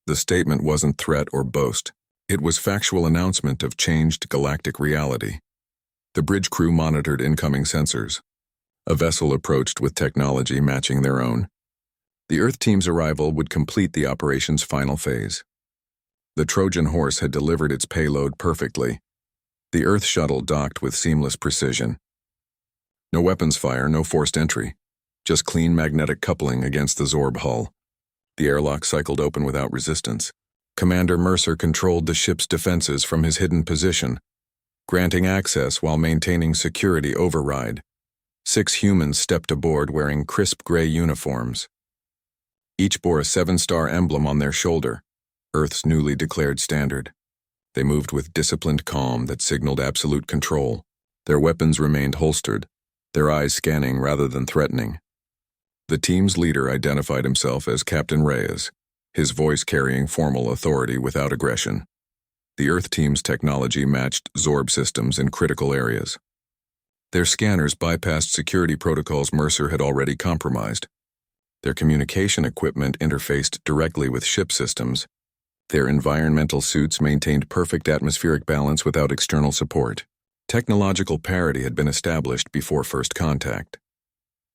The statement wasn't threat or boast. It was factual announcement of changed galactic reality. The bridge crew monitored incoming sensors. A vessel approached with technology matching their own. The Earth team's arrival would complete the operation's final phase. The Trojan Horse had delivered its payload perfectly. The Earth shuttle docked with seamless precision. No weapons fire, no forced entry. Just clean magnetic coupling against the Zorb hull. The airlock cycled open without resistance. Commander Mercer controlled the ship's defenses from his hidden position, granting access while maintaining security override. 6 humans stepped aboard wearing crisp gray uniforms. Each bore a 7-star emblem on their shoulder, Earth's newly declared standard. They moved with disciplined calm that signaled absolute control. Their weapons remained holstered, their eyes scanning rather than threatening. The team's leader identified himself as Captain Reyes, his voice carrying formal authority without aggression. The Earth team's technology matched Zorb systems in critical areas. Their scanners bypassed security protocols Mercer had already compromised. Their communication equipment interfaced directly with ship systems. Their environmental suits maintained perfect atmospheric balance without external support. Technological parity had been established before first contact.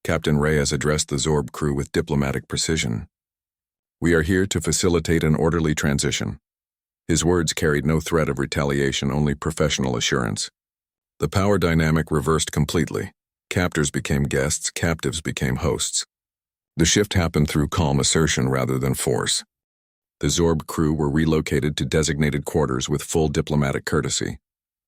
Captain Reyes addressed the Zorb crew with diplomatic precision. "We are here to facilitate an orderly transition." His words carried no threat of retaliation, only professional assurance. The power dynamic reversed completely. Captors became guests, captives became hosts. The shift happened through calm assertion rather than force. The Zorb crew were relocated to designated quarters with full diplomatic courtesy.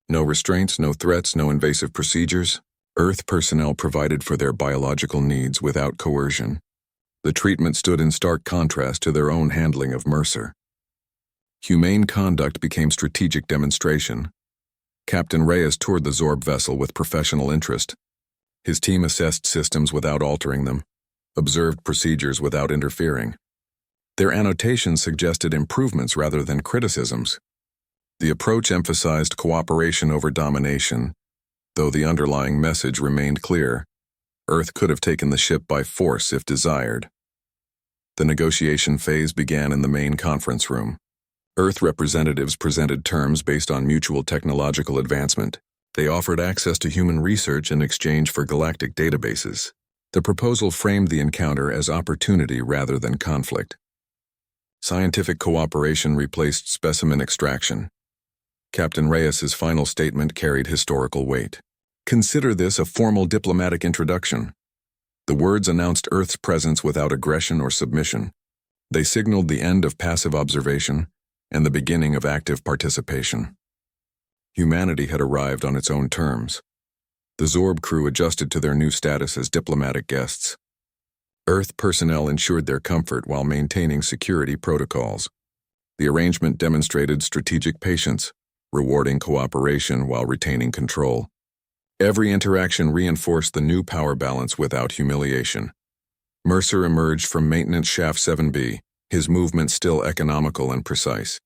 No restraints, no threats, no invasive procedures. Earth personnel provided for their biological needs without coercion. The treatment stood in stark contrast to their own handling of Mercer. Humane conduct became strategic demonstration. Captain Reyes toured the Zorb vessel with professional interest. His team assessed systems without altering them, observed procedures without interfering. Their annotations suggested improvements rather than criticisms. The approach emphasized cooperation over domination, though the underlying message remained clear. Earth could have taken the ship by force if desired. The negotiation phase began in the main conference room. Earth representatives presented terms based on mutual technological advancement. They offered access to human research in exchange for galactic databases. The proposal framed the encounter as opportunity rather than conflict. Scientific cooperation replaced specimen extraction. Captain Reyes's final statement carried historical weight. "Consider this a formal diplomatic introduction." The words announced Earth's presence without aggression or submission. They signaled the end of passive observation and the beginning of active participation. Humanity had arrived on its own terms. The Zorb crew adjusted to their new status as diplomatic guests. Earth personnel ensured their comfort while maintaining security protocols. The arrangement demonstrated strategic patience, rewarding cooperation while retaining control. Every interaction reinforced the new power balance without humiliation. Mercer emerged from Maintenance Shaft 7B, his movement still economical and precise.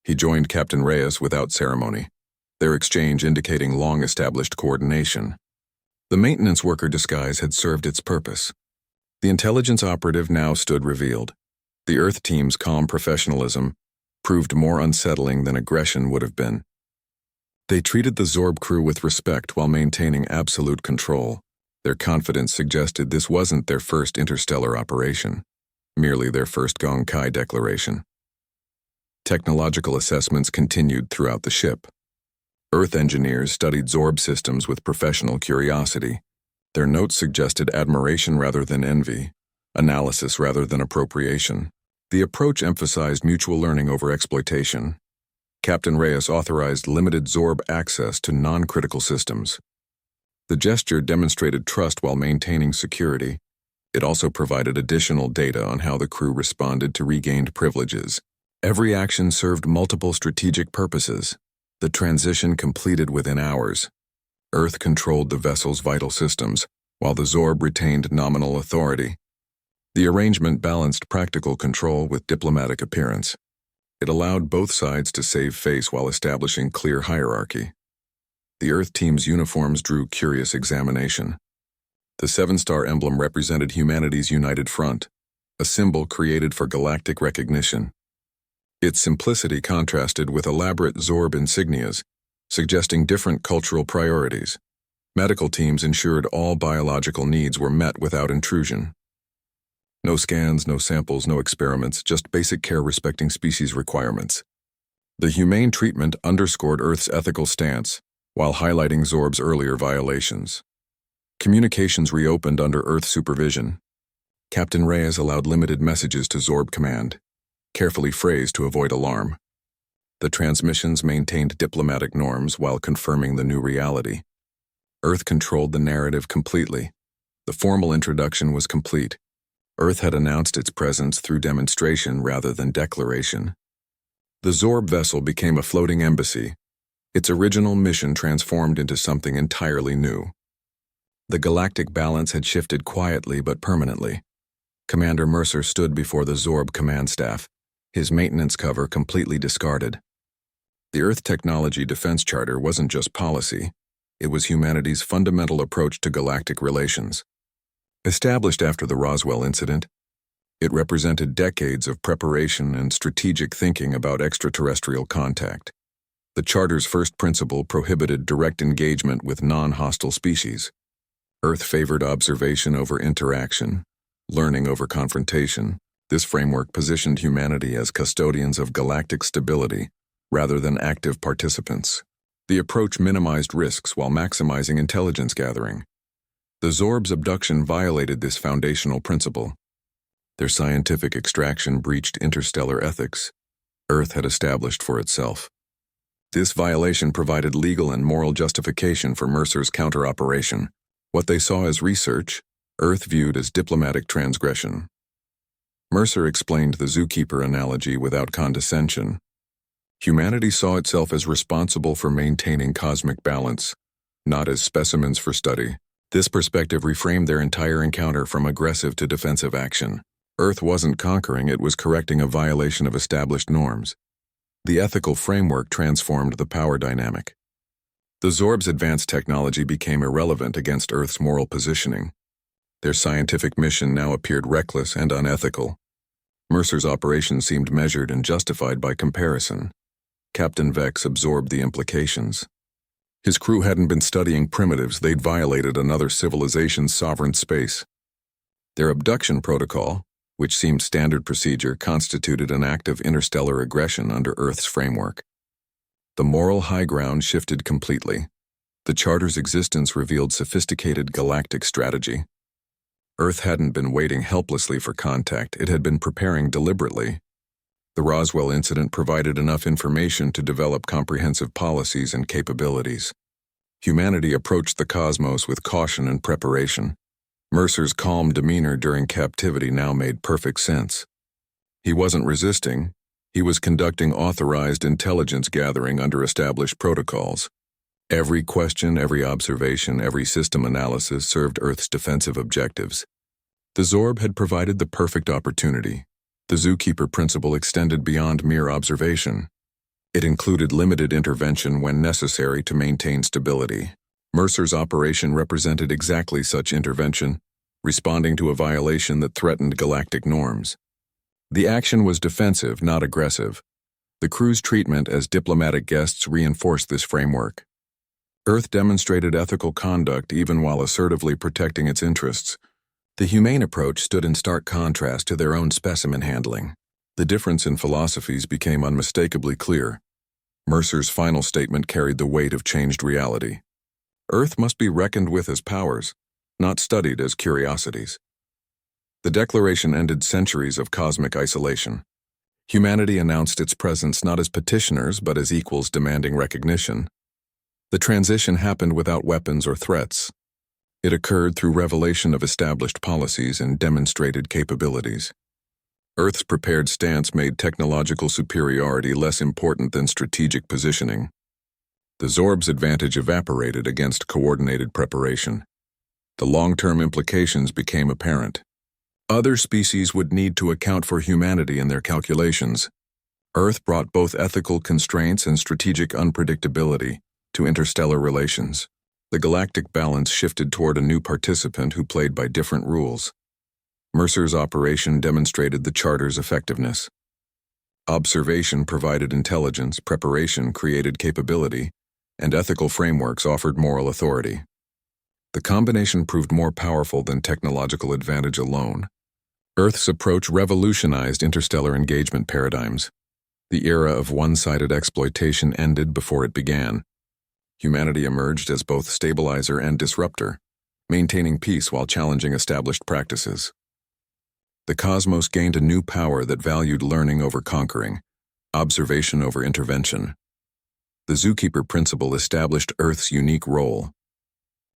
He joined Captain Reyes without ceremony, their exchange indicating long-established coordination. The maintenance worker disguise had served its purpose. The intelligence operative now stood revealed. The Earth team's calm professionalism proved more unsettling than aggression would have been. They treated the Zorb crew with respect while maintaining absolute control. Their confidence suggested this wasn't their first interstellar operation, merely their first Gong Kai declaration. Technological assessments continued throughout the ship. Earth engineers studied Zorb systems with professional curiosity. Their notes suggested admiration rather than envy, analysis rather than appropriation. The approach emphasized mutual learning over exploitation. Captain Reyes authorized limited Zorb access to non-critical systems. The gesture demonstrated trust while maintaining security. It also provided additional data on how the crew responded to regained privileges. Every action served multiple strategic purposes. The transition completed within hours. Earth controlled the vessel's vital systems, while the Zorb retained nominal authority. The arrangement balanced practical control with diplomatic appearance. It allowed both sides to save face while establishing clear hierarchy. The Earth team's uniforms drew curious examination. The 7-star emblem represented humanity's united front, a symbol created for galactic recognition. Its simplicity contrasted with elaborate Zorb insignias, suggesting different cultural priorities. Medical teams ensured all biological needs were met without intrusion. No scans, no samples, no experiments, just basic care respecting species requirements. The humane treatment underscored Earth's ethical stance, while highlighting Zorb's earlier violations. Communications reopened under Earth supervision. Captain Reyes allowed limited messages to Zorb Command, carefully phrased to avoid alarm. The transmissions maintained diplomatic norms while confirming the new reality. Earth controlled the narrative completely. The formal introduction was complete. Earth had announced its presence through demonstration rather than declaration. The Zorb vessel became a floating embassy, its original mission transformed into something entirely new. The galactic balance had shifted quietly but permanently. Commander Mercer stood before the Zorb command staff, his maintenance cover completely discarded. The Earth Technology Defense Charter wasn't just policy, it was humanity's fundamental approach to galactic relations. Established after the Roswell incident, it represented decades of preparation and strategic thinking about extraterrestrial contact. The Charter's first principle prohibited direct engagement with non-hostile species. Earth favored observation over interaction, learning over confrontation. This framework positioned humanity as custodians of galactic stability rather than active participants. The approach minimized risks while maximizing intelligence gathering. The Zorb's abduction violated this foundational principle. Their scientific extraction breached interstellar ethics Earth had established for itself. This violation provided legal and moral justification for Mercer's counter-operation. What they saw as research, Earth viewed as diplomatic transgression. Mercer explained the zookeeper analogy without condescension. Humanity saw itself as responsible for maintaining cosmic balance, not as specimens for study. This perspective reframed their entire encounter from aggressive to defensive action. Earth wasn't conquering, it was correcting a violation of established norms. The ethical framework transformed the power dynamic. The Zorb's advanced technology became irrelevant against Earth's moral positioning. Their scientific mission now appeared reckless and unethical. Mercer's operation seemed measured and justified by comparison. Captain Vex absorbed the implications. His crew hadn't been studying primitives, they'd violated another civilization's sovereign space. Their abduction protocol, which seemed standard procedure, constituted an act of interstellar aggression under Earth's framework. The moral high ground shifted completely. The Charter's existence revealed sophisticated galactic strategy. Earth hadn't been waiting helplessly for contact, it had been preparing deliberately. The Roswell incident provided enough information to develop comprehensive policies and capabilities. Humanity approached the cosmos with caution and preparation. Mercer's calm demeanor during captivity now made perfect sense. He wasn't resisting. He was conducting authorized intelligence gathering under established protocols. Every question, every observation, every system analysis served Earth's defensive objectives. The Zorb had provided the perfect opportunity. The zookeeper principle extended beyond mere observation. It included limited intervention when necessary to maintain stability. Mercer's operation represented exactly such intervention, responding to a violation that threatened galactic norms. The action was defensive, not aggressive. The crew's treatment as diplomatic guests reinforced this framework. Earth demonstrated ethical conduct even while assertively protecting its interests. The humane approach stood in stark contrast to their own specimen handling. The difference in philosophies became unmistakably clear. Mercer's final statement carried the weight of changed reality. Earth must be reckoned with as powers, not studied as curiosities. The declaration ended centuries of cosmic isolation. Humanity announced its presence not as petitioners but as equals demanding recognition. The transition happened without weapons or threats. It occurred through revelation of established policies and demonstrated capabilities. Earth's prepared stance made technological superiority less important than strategic positioning. The Zorb's advantage evaporated against coordinated preparation. The long-term implications became apparent. Other species would need to account for humanity in their calculations. Earth brought both ethical constraints and strategic unpredictability to interstellar relations. The galactic balance shifted toward a new participant who played by different rules. Mercer's operation demonstrated the Charter's effectiveness. Observation provided intelligence, preparation created capability, and ethical frameworks offered moral authority. The combination proved more powerful than technological advantage alone. Earth's approach revolutionized interstellar engagement paradigms. The era of one-sided exploitation ended before it began. Humanity emerged as both stabilizer and disruptor, maintaining peace while challenging established practices. The cosmos gained a new power that valued learning over conquering, observation over intervention. The zookeeper principle established Earth's unique role.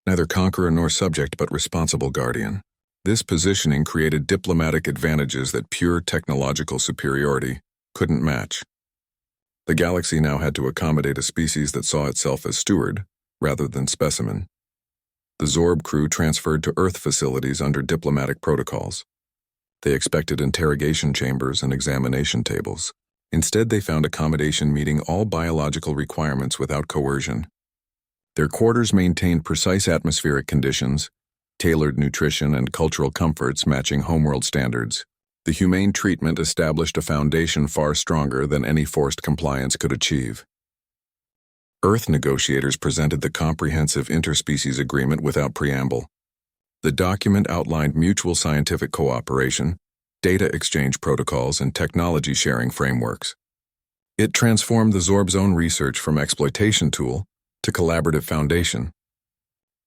Neither conqueror nor subject but responsible guardian. This positioning created diplomatic advantages that pure technological superiority couldn't match. The galaxy now had to accommodate a species that saw itself as steward, rather than specimen. The Zorb crew transferred to Earth facilities under diplomatic protocols. They expected interrogation chambers and examination tables. Instead, they found accommodation meeting all biological requirements without coercion. Their quarters maintained precise atmospheric conditions, tailored nutrition and cultural comforts matching homeworld standards. The humane treatment established a foundation far stronger than any forced compliance could achieve. Earth negotiators presented the comprehensive interspecies agreement without preamble. The document outlined mutual scientific cooperation, data exchange protocols, and technology sharing frameworks. It transformed the Zorb's own research from exploitation tool to collaborative foundation.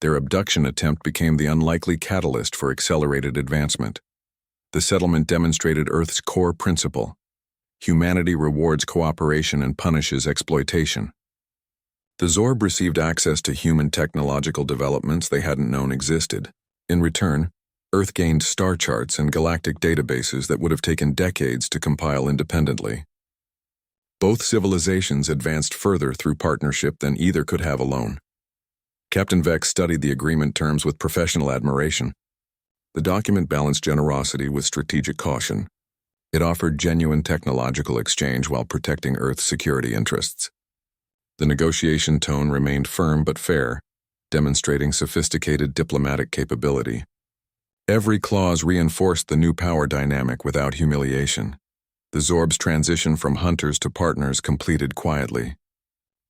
Their abduction attempt became the unlikely catalyst for accelerated advancement. The settlement demonstrated Earth's core principle: humanity rewards cooperation and punishes exploitation. The Zorb received access to human technological developments they hadn't known existed. In return, Earth gained star charts and galactic databases that would have taken decades to compile independently. Both civilizations advanced further through partnership than either could have alone. Captain Vex studied the agreement terms with professional admiration. The document balanced generosity with strategic caution. It offered genuine technological exchange while protecting Earth's security interests. The negotiation tone remained firm but fair, demonstrating sophisticated diplomatic capability. Every clause reinforced the new power dynamic without humiliation. The Zorb's transition from hunters to partners completed quietly.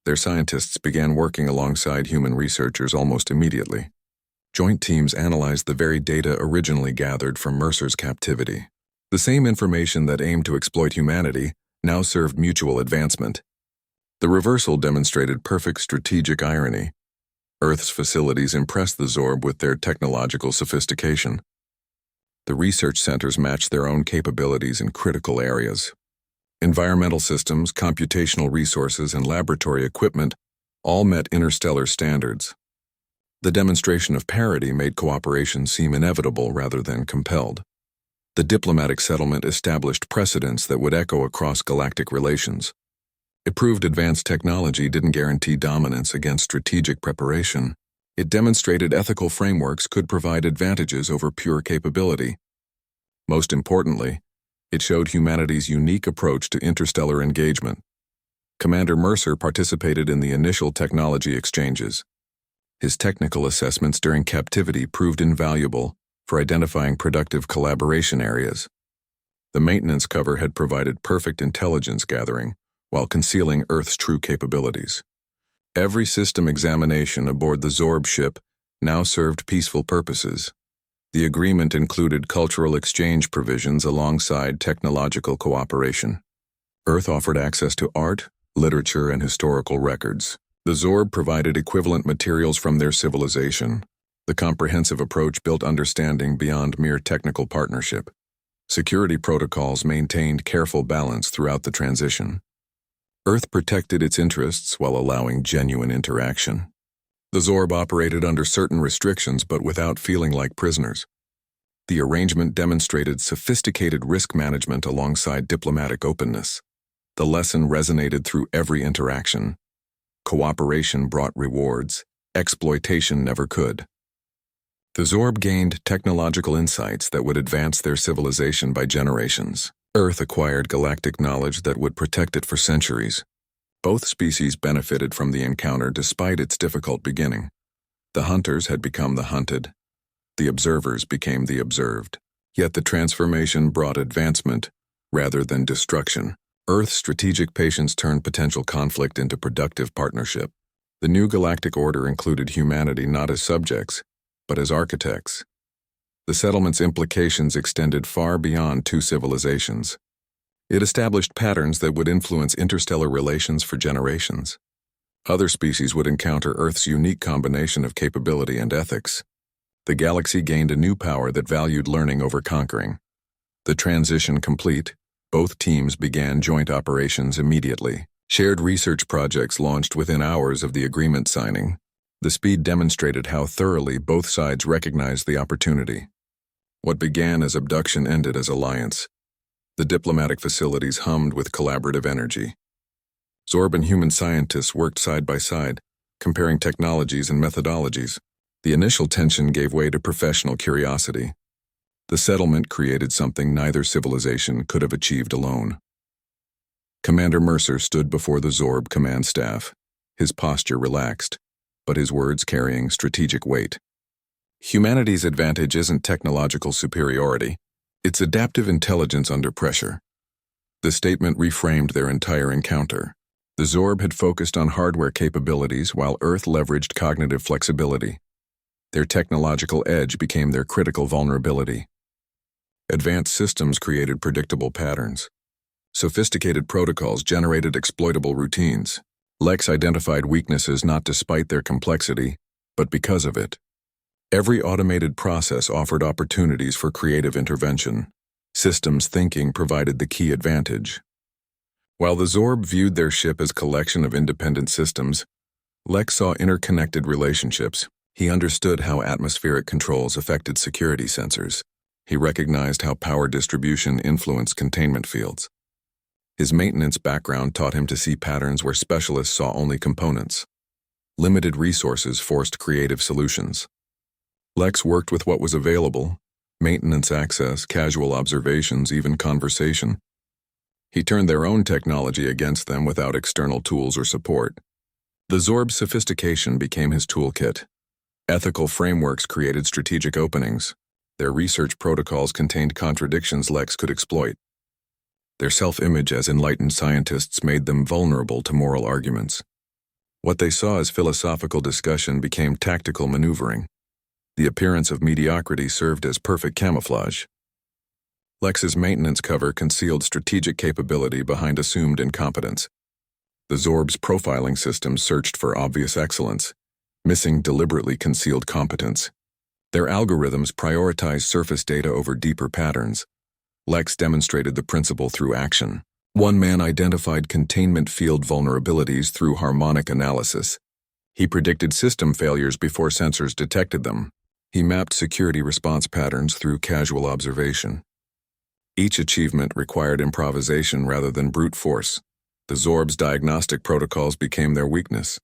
Their scientists began working alongside human researchers almost immediately. Joint teams analyzed the very data originally gathered from Mercer's captivity. The same information that aimed to exploit humanity now served mutual advancement. The reversal demonstrated perfect strategic irony. Earth's facilities impressed the Zorb with their technological sophistication. The research centers matched their own capabilities in critical areas. Environmental systems, computational resources, and laboratory equipment all met interstellar standards. The demonstration of parity made cooperation seem inevitable rather than compelled. The diplomatic settlement established precedents that would echo across galactic relations. It proved advanced technology didn't guarantee dominance against strategic preparation. It demonstrated ethical frameworks could provide advantages over pure capability. Most importantly, it showed humanity's unique approach to interstellar engagement. Commander Mercer participated in the initial technology exchanges. His technical assessments during captivity proved invaluable for identifying productive collaboration areas. The maintenance cover had provided perfect intelligence gathering while concealing Earth's true capabilities. Every system examination aboard the Zorb ship now served peaceful purposes. The agreement included cultural exchange provisions alongside technological cooperation. Earth offered access to art, literature, and historical records. The Zorb provided equivalent materials from their civilization. The comprehensive approach built understanding beyond mere technical partnership. Security protocols maintained careful balance throughout the transition. Earth protected its interests while allowing genuine interaction. The Zorb operated under certain restrictions but without feeling like prisoners. The arrangement demonstrated sophisticated risk management alongside diplomatic openness. The lesson resonated through every interaction. Cooperation brought rewards, exploitation never could. The Zorb gained technological insights that would advance their civilization by generations. Earth acquired galactic knowledge that would protect it for centuries. Both species benefited from the encounter despite its difficult beginning. The hunters had become the hunted. The observers became the observed. Yet the transformation brought advancement rather than destruction. Earth's strategic patience turned potential conflict into productive partnership. The new galactic order included humanity not as subjects, but as architects. The settlement's implications extended far beyond two civilizations. It established patterns that would influence interstellar relations for generations. Other species would encounter Earth's unique combination of capability and ethics. The galaxy gained a new power that valued learning over conquering. The transition complete, both teams began joint operations immediately. Shared research projects launched within hours of the agreement signing. The speed demonstrated how thoroughly both sides recognized the opportunity. What began as abduction ended as alliance. The diplomatic facilities hummed with collaborative energy. Zorb and human scientists worked side by side, comparing technologies and methodologies. The initial tension gave way to professional curiosity. The settlement created something neither civilization could have achieved alone. Commander Mercer stood before the Zorb command staff, his posture relaxed, but his words carrying strategic weight. Humanity's advantage isn't technological superiority, it's adaptive intelligence under pressure. The statement reframed their entire encounter. The Zorb had focused on hardware capabilities while Earth leveraged cognitive flexibility. Their technological edge became their critical vulnerability. Advanced systems created predictable patterns. Sophisticated protocols generated exploitable routines. Lex identified weaknesses not despite their complexity, but because of it. Every automated process offered opportunities for creative intervention. Systems thinking provided the key advantage. While the Zorb viewed their ship as a collection of independent systems, Lex saw interconnected relationships. He understood how atmospheric controls affected security sensors. He recognized how power distribution influenced containment fields. His maintenance background taught him to see patterns where specialists saw only components. Limited resources forced creative solutions. Lex worked with what was available: maintenance access, casual observations, even conversation. He turned their own technology against them without external tools or support. The Zorb's sophistication became his toolkit. Ethical frameworks created strategic openings. Their research protocols contained contradictions Lex could exploit. Their self-image as enlightened scientists made them vulnerable to moral arguments. What they saw as philosophical discussion became tactical maneuvering. The appearance of mediocrity served as perfect camouflage. Lex's maintenance cover concealed strategic capability behind assumed incompetence. The Zorb's profiling system searched for obvious excellence, missing deliberately concealed competence. Their algorithms prioritized surface data over deeper patterns. Lex demonstrated the principle through action. One man identified containment field vulnerabilities through harmonic analysis. He predicted system failures before sensors detected them. He mapped security response patterns through casual observation. Each achievement required improvisation rather than brute force. The Zorb's diagnostic protocols became their weakness.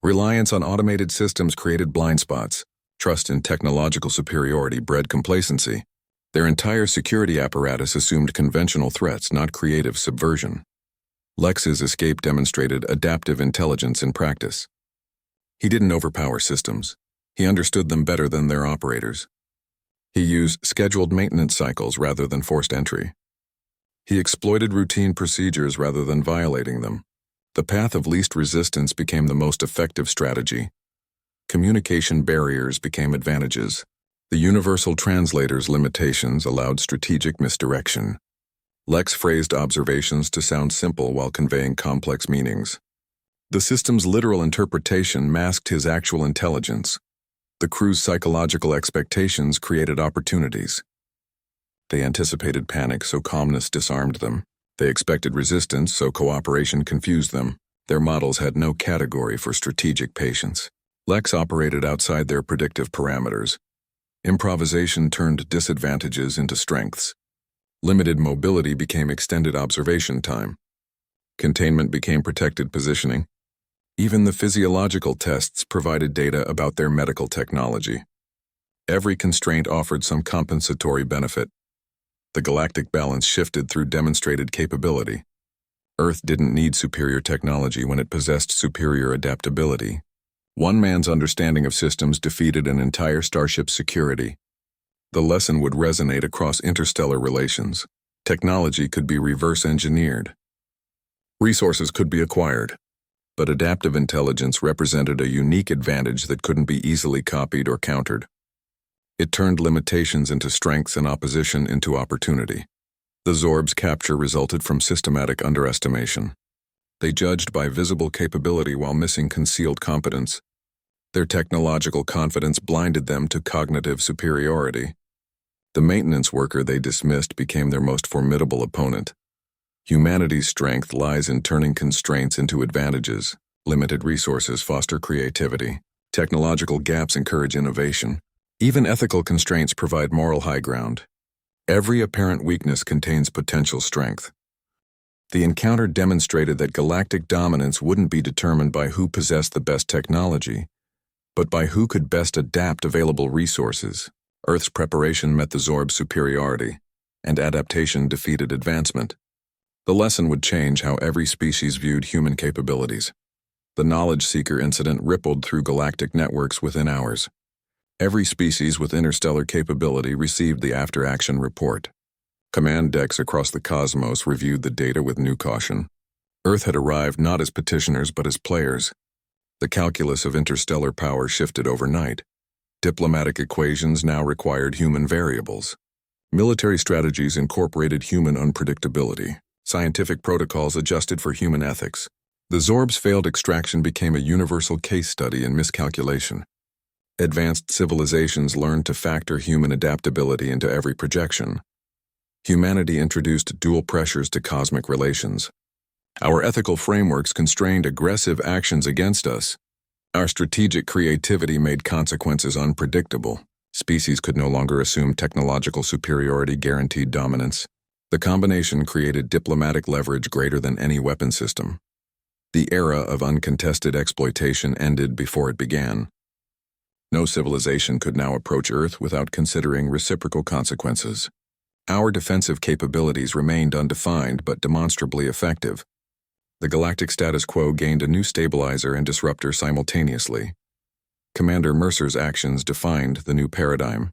Reliance on automated systems created blind spots. Trust in technological superiority bred complacency. Their entire security apparatus assumed conventional threats, not creative subversion. Lex's escape demonstrated adaptive intelligence in practice. He didn't overpower systems. He understood them better than their operators. He used scheduled maintenance cycles rather than forced entry. He exploited routine procedures rather than violating them. The path of least resistance became the most effective strategy. Communication barriers became advantages. The universal translator's limitations allowed strategic misdirection. Lex phrased observations to sound simple while conveying complex meanings. The system's literal interpretation masked his actual intelligence. The crew's psychological expectations created opportunities. They anticipated panic, so calmness disarmed them. They expected resistance, so cooperation confused them. Their models had no category for strategic patience. Lex operated outside their predictive parameters. Improvisation turned disadvantages into strengths. Limited mobility became extended observation time. Containment became protected positioning. Even the physiological tests provided data about their medical technology. Every constraint offered some compensatory benefit. The galactic balance shifted through demonstrated capability. Earth didn't need superior technology when it possessed superior adaptability. One man's understanding of systems defeated an entire starship's security. The lesson would resonate across interstellar relations. Technology could be reverse engineered. Resources could be acquired. But adaptive intelligence represented a unique advantage that couldn't be easily copied or countered. It turned limitations into strengths and opposition into opportunity. The Zorb's capture resulted from systematic underestimation. They judged by visible capability while missing concealed competence. Their technological confidence blinded them to cognitive superiority. The maintenance worker they dismissed became their most formidable opponent. Humanity's strength lies in turning constraints into advantages. Limited resources foster creativity. Technological gaps encourage innovation. Even ethical constraints provide moral high ground. Every apparent weakness contains potential strength. The encounter demonstrated that galactic dominance wouldn't be determined by who possessed the best technology, but by who could best adapt available resources. Earth's preparation met the Zorb's superiority, and adaptation defeated advancement. The lesson would change how every species viewed human capabilities. The knowledge seeker incident rippled through galactic networks within hours. Every species with interstellar capability received the after-action report. Command decks across the cosmos reviewed the data with new caution. Earth had arrived not as petitioners but as players. The calculus of interstellar power shifted overnight. Diplomatic equations now required human variables. Military strategies incorporated human unpredictability. Scientific protocols adjusted for human ethics. The Zorb's failed extraction became a universal case study in miscalculation. Advanced civilizations learned to factor human adaptability into every projection. Humanity introduced dual pressures to cosmic relations. Our ethical frameworks constrained aggressive actions against us. Our strategic creativity made consequences unpredictable. Species could no longer assume technological superiority guaranteed dominance. The combination created diplomatic leverage greater than any weapon system. The era of uncontested exploitation ended before it began. No civilization could now approach Earth without considering reciprocal consequences. Our defensive capabilities remained undefined but demonstrably effective. The galactic status quo gained a new stabilizer and disruptor simultaneously. Commander Mercer's actions defined the new paradigm.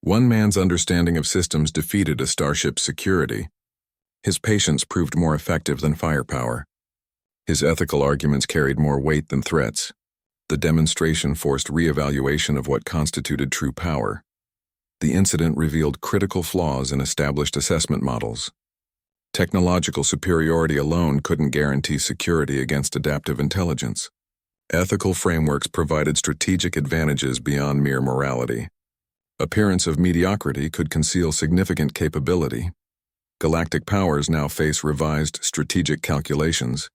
One man's understanding of systems defeated a starship's security. His patience proved more effective than firepower. His ethical arguments carried more weight than threats. The demonstration forced re-evaluation of what constituted true power. The incident revealed critical flaws in established assessment models. Technological superiority alone couldn't guarantee security against adaptive intelligence. Ethical frameworks provided strategic advantages beyond mere morality. Appearance of mediocrity could conceal significant capability. Galactic powers now face revised strategic calculations.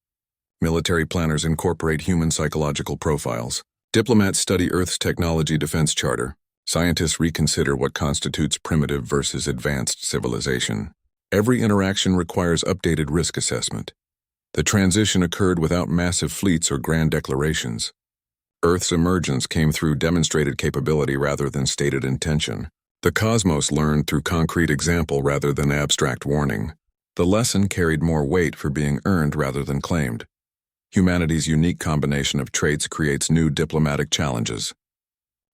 Military planners incorporate human psychological profiles. Diplomats study Earth's technology defense charter. Scientists reconsider what constitutes primitive versus advanced civilization. Every interaction requires updated risk assessment. The transition occurred without massive fleets or grand declarations. Earth's emergence came through demonstrated capability rather than stated intention. The cosmos learned through concrete example rather than abstract warning. The lesson carried more weight for being earned rather than claimed. Humanity's unique combination of traits creates new diplomatic challenges.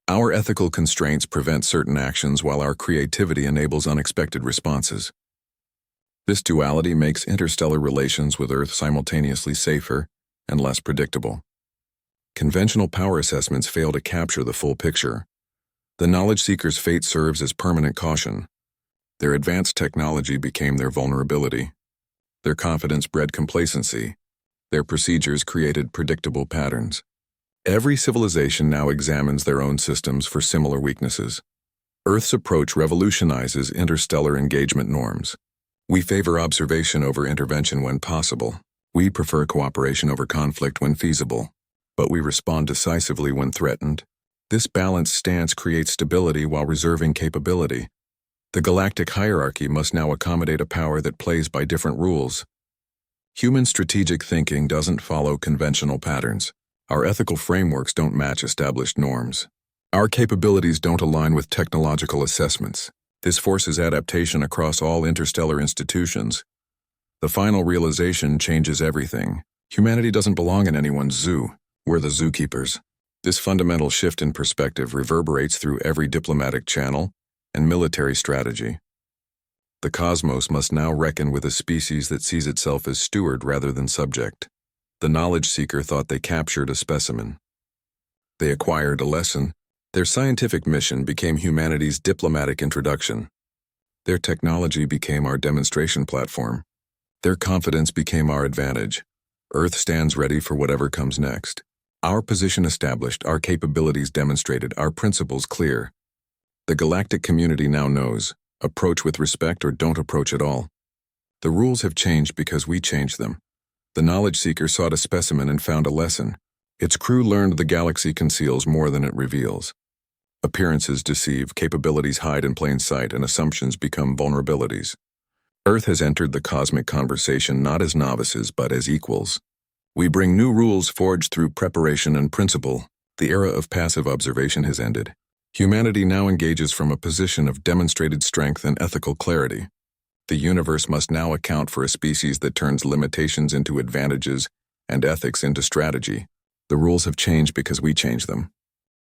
Our ethical constraints prevent certain actions while our creativity enables unexpected responses. This duality makes interstellar relations with Earth simultaneously safer and less predictable. Conventional power assessments fail to capture the full picture. The knowledge seeker's fate serves as permanent caution. Their advanced technology became their vulnerability. Their confidence bred complacency. Their procedures created predictable patterns. Every civilization now examines their own systems for similar weaknesses. Earth's approach revolutionizes interstellar engagement norms. We favor observation over intervention when possible. We prefer cooperation over conflict when feasible. But we respond decisively when threatened. This balanced stance creates stability while reserving capability. The galactic hierarchy must now accommodate a power that plays by different rules. Human strategic thinking doesn't follow conventional patterns. Our ethical frameworks don't match established norms. Our capabilities don't align with technological assessments. This forces adaptation across all interstellar institutions. The final realization changes everything. Humanity doesn't belong in anyone's zoo. We're the zookeepers. This fundamental shift in perspective reverberates through every diplomatic channel and military strategy. The cosmos must now reckon with a species that sees itself as steward rather than subject. The knowledge seeker thought they captured a specimen. They acquired a lesson. Their scientific mission became humanity's diplomatic introduction. Their technology became our demonstration platform. Their confidence became our advantage. Earth stands ready for whatever comes next. Our position established, our capabilities demonstrated, our principles clear. The galactic community now knows. Approach with respect or don't approach at all. The rules have changed because we changed them. The knowledge seeker sought a specimen and found a lesson. Its crew learned the galaxy conceals more than it reveals. Appearances deceive, capabilities hide in plain sight, and assumptions become vulnerabilities. Earth has entered the cosmic conversation not as novices but as equals. We bring new rules forged through preparation and principle. The era of passive observation has ended. Humanity now engages from a position of demonstrated strength and ethical clarity. The universe must now account for a species that turns limitations into advantages and ethics into strategy. The rules have changed because we changed them.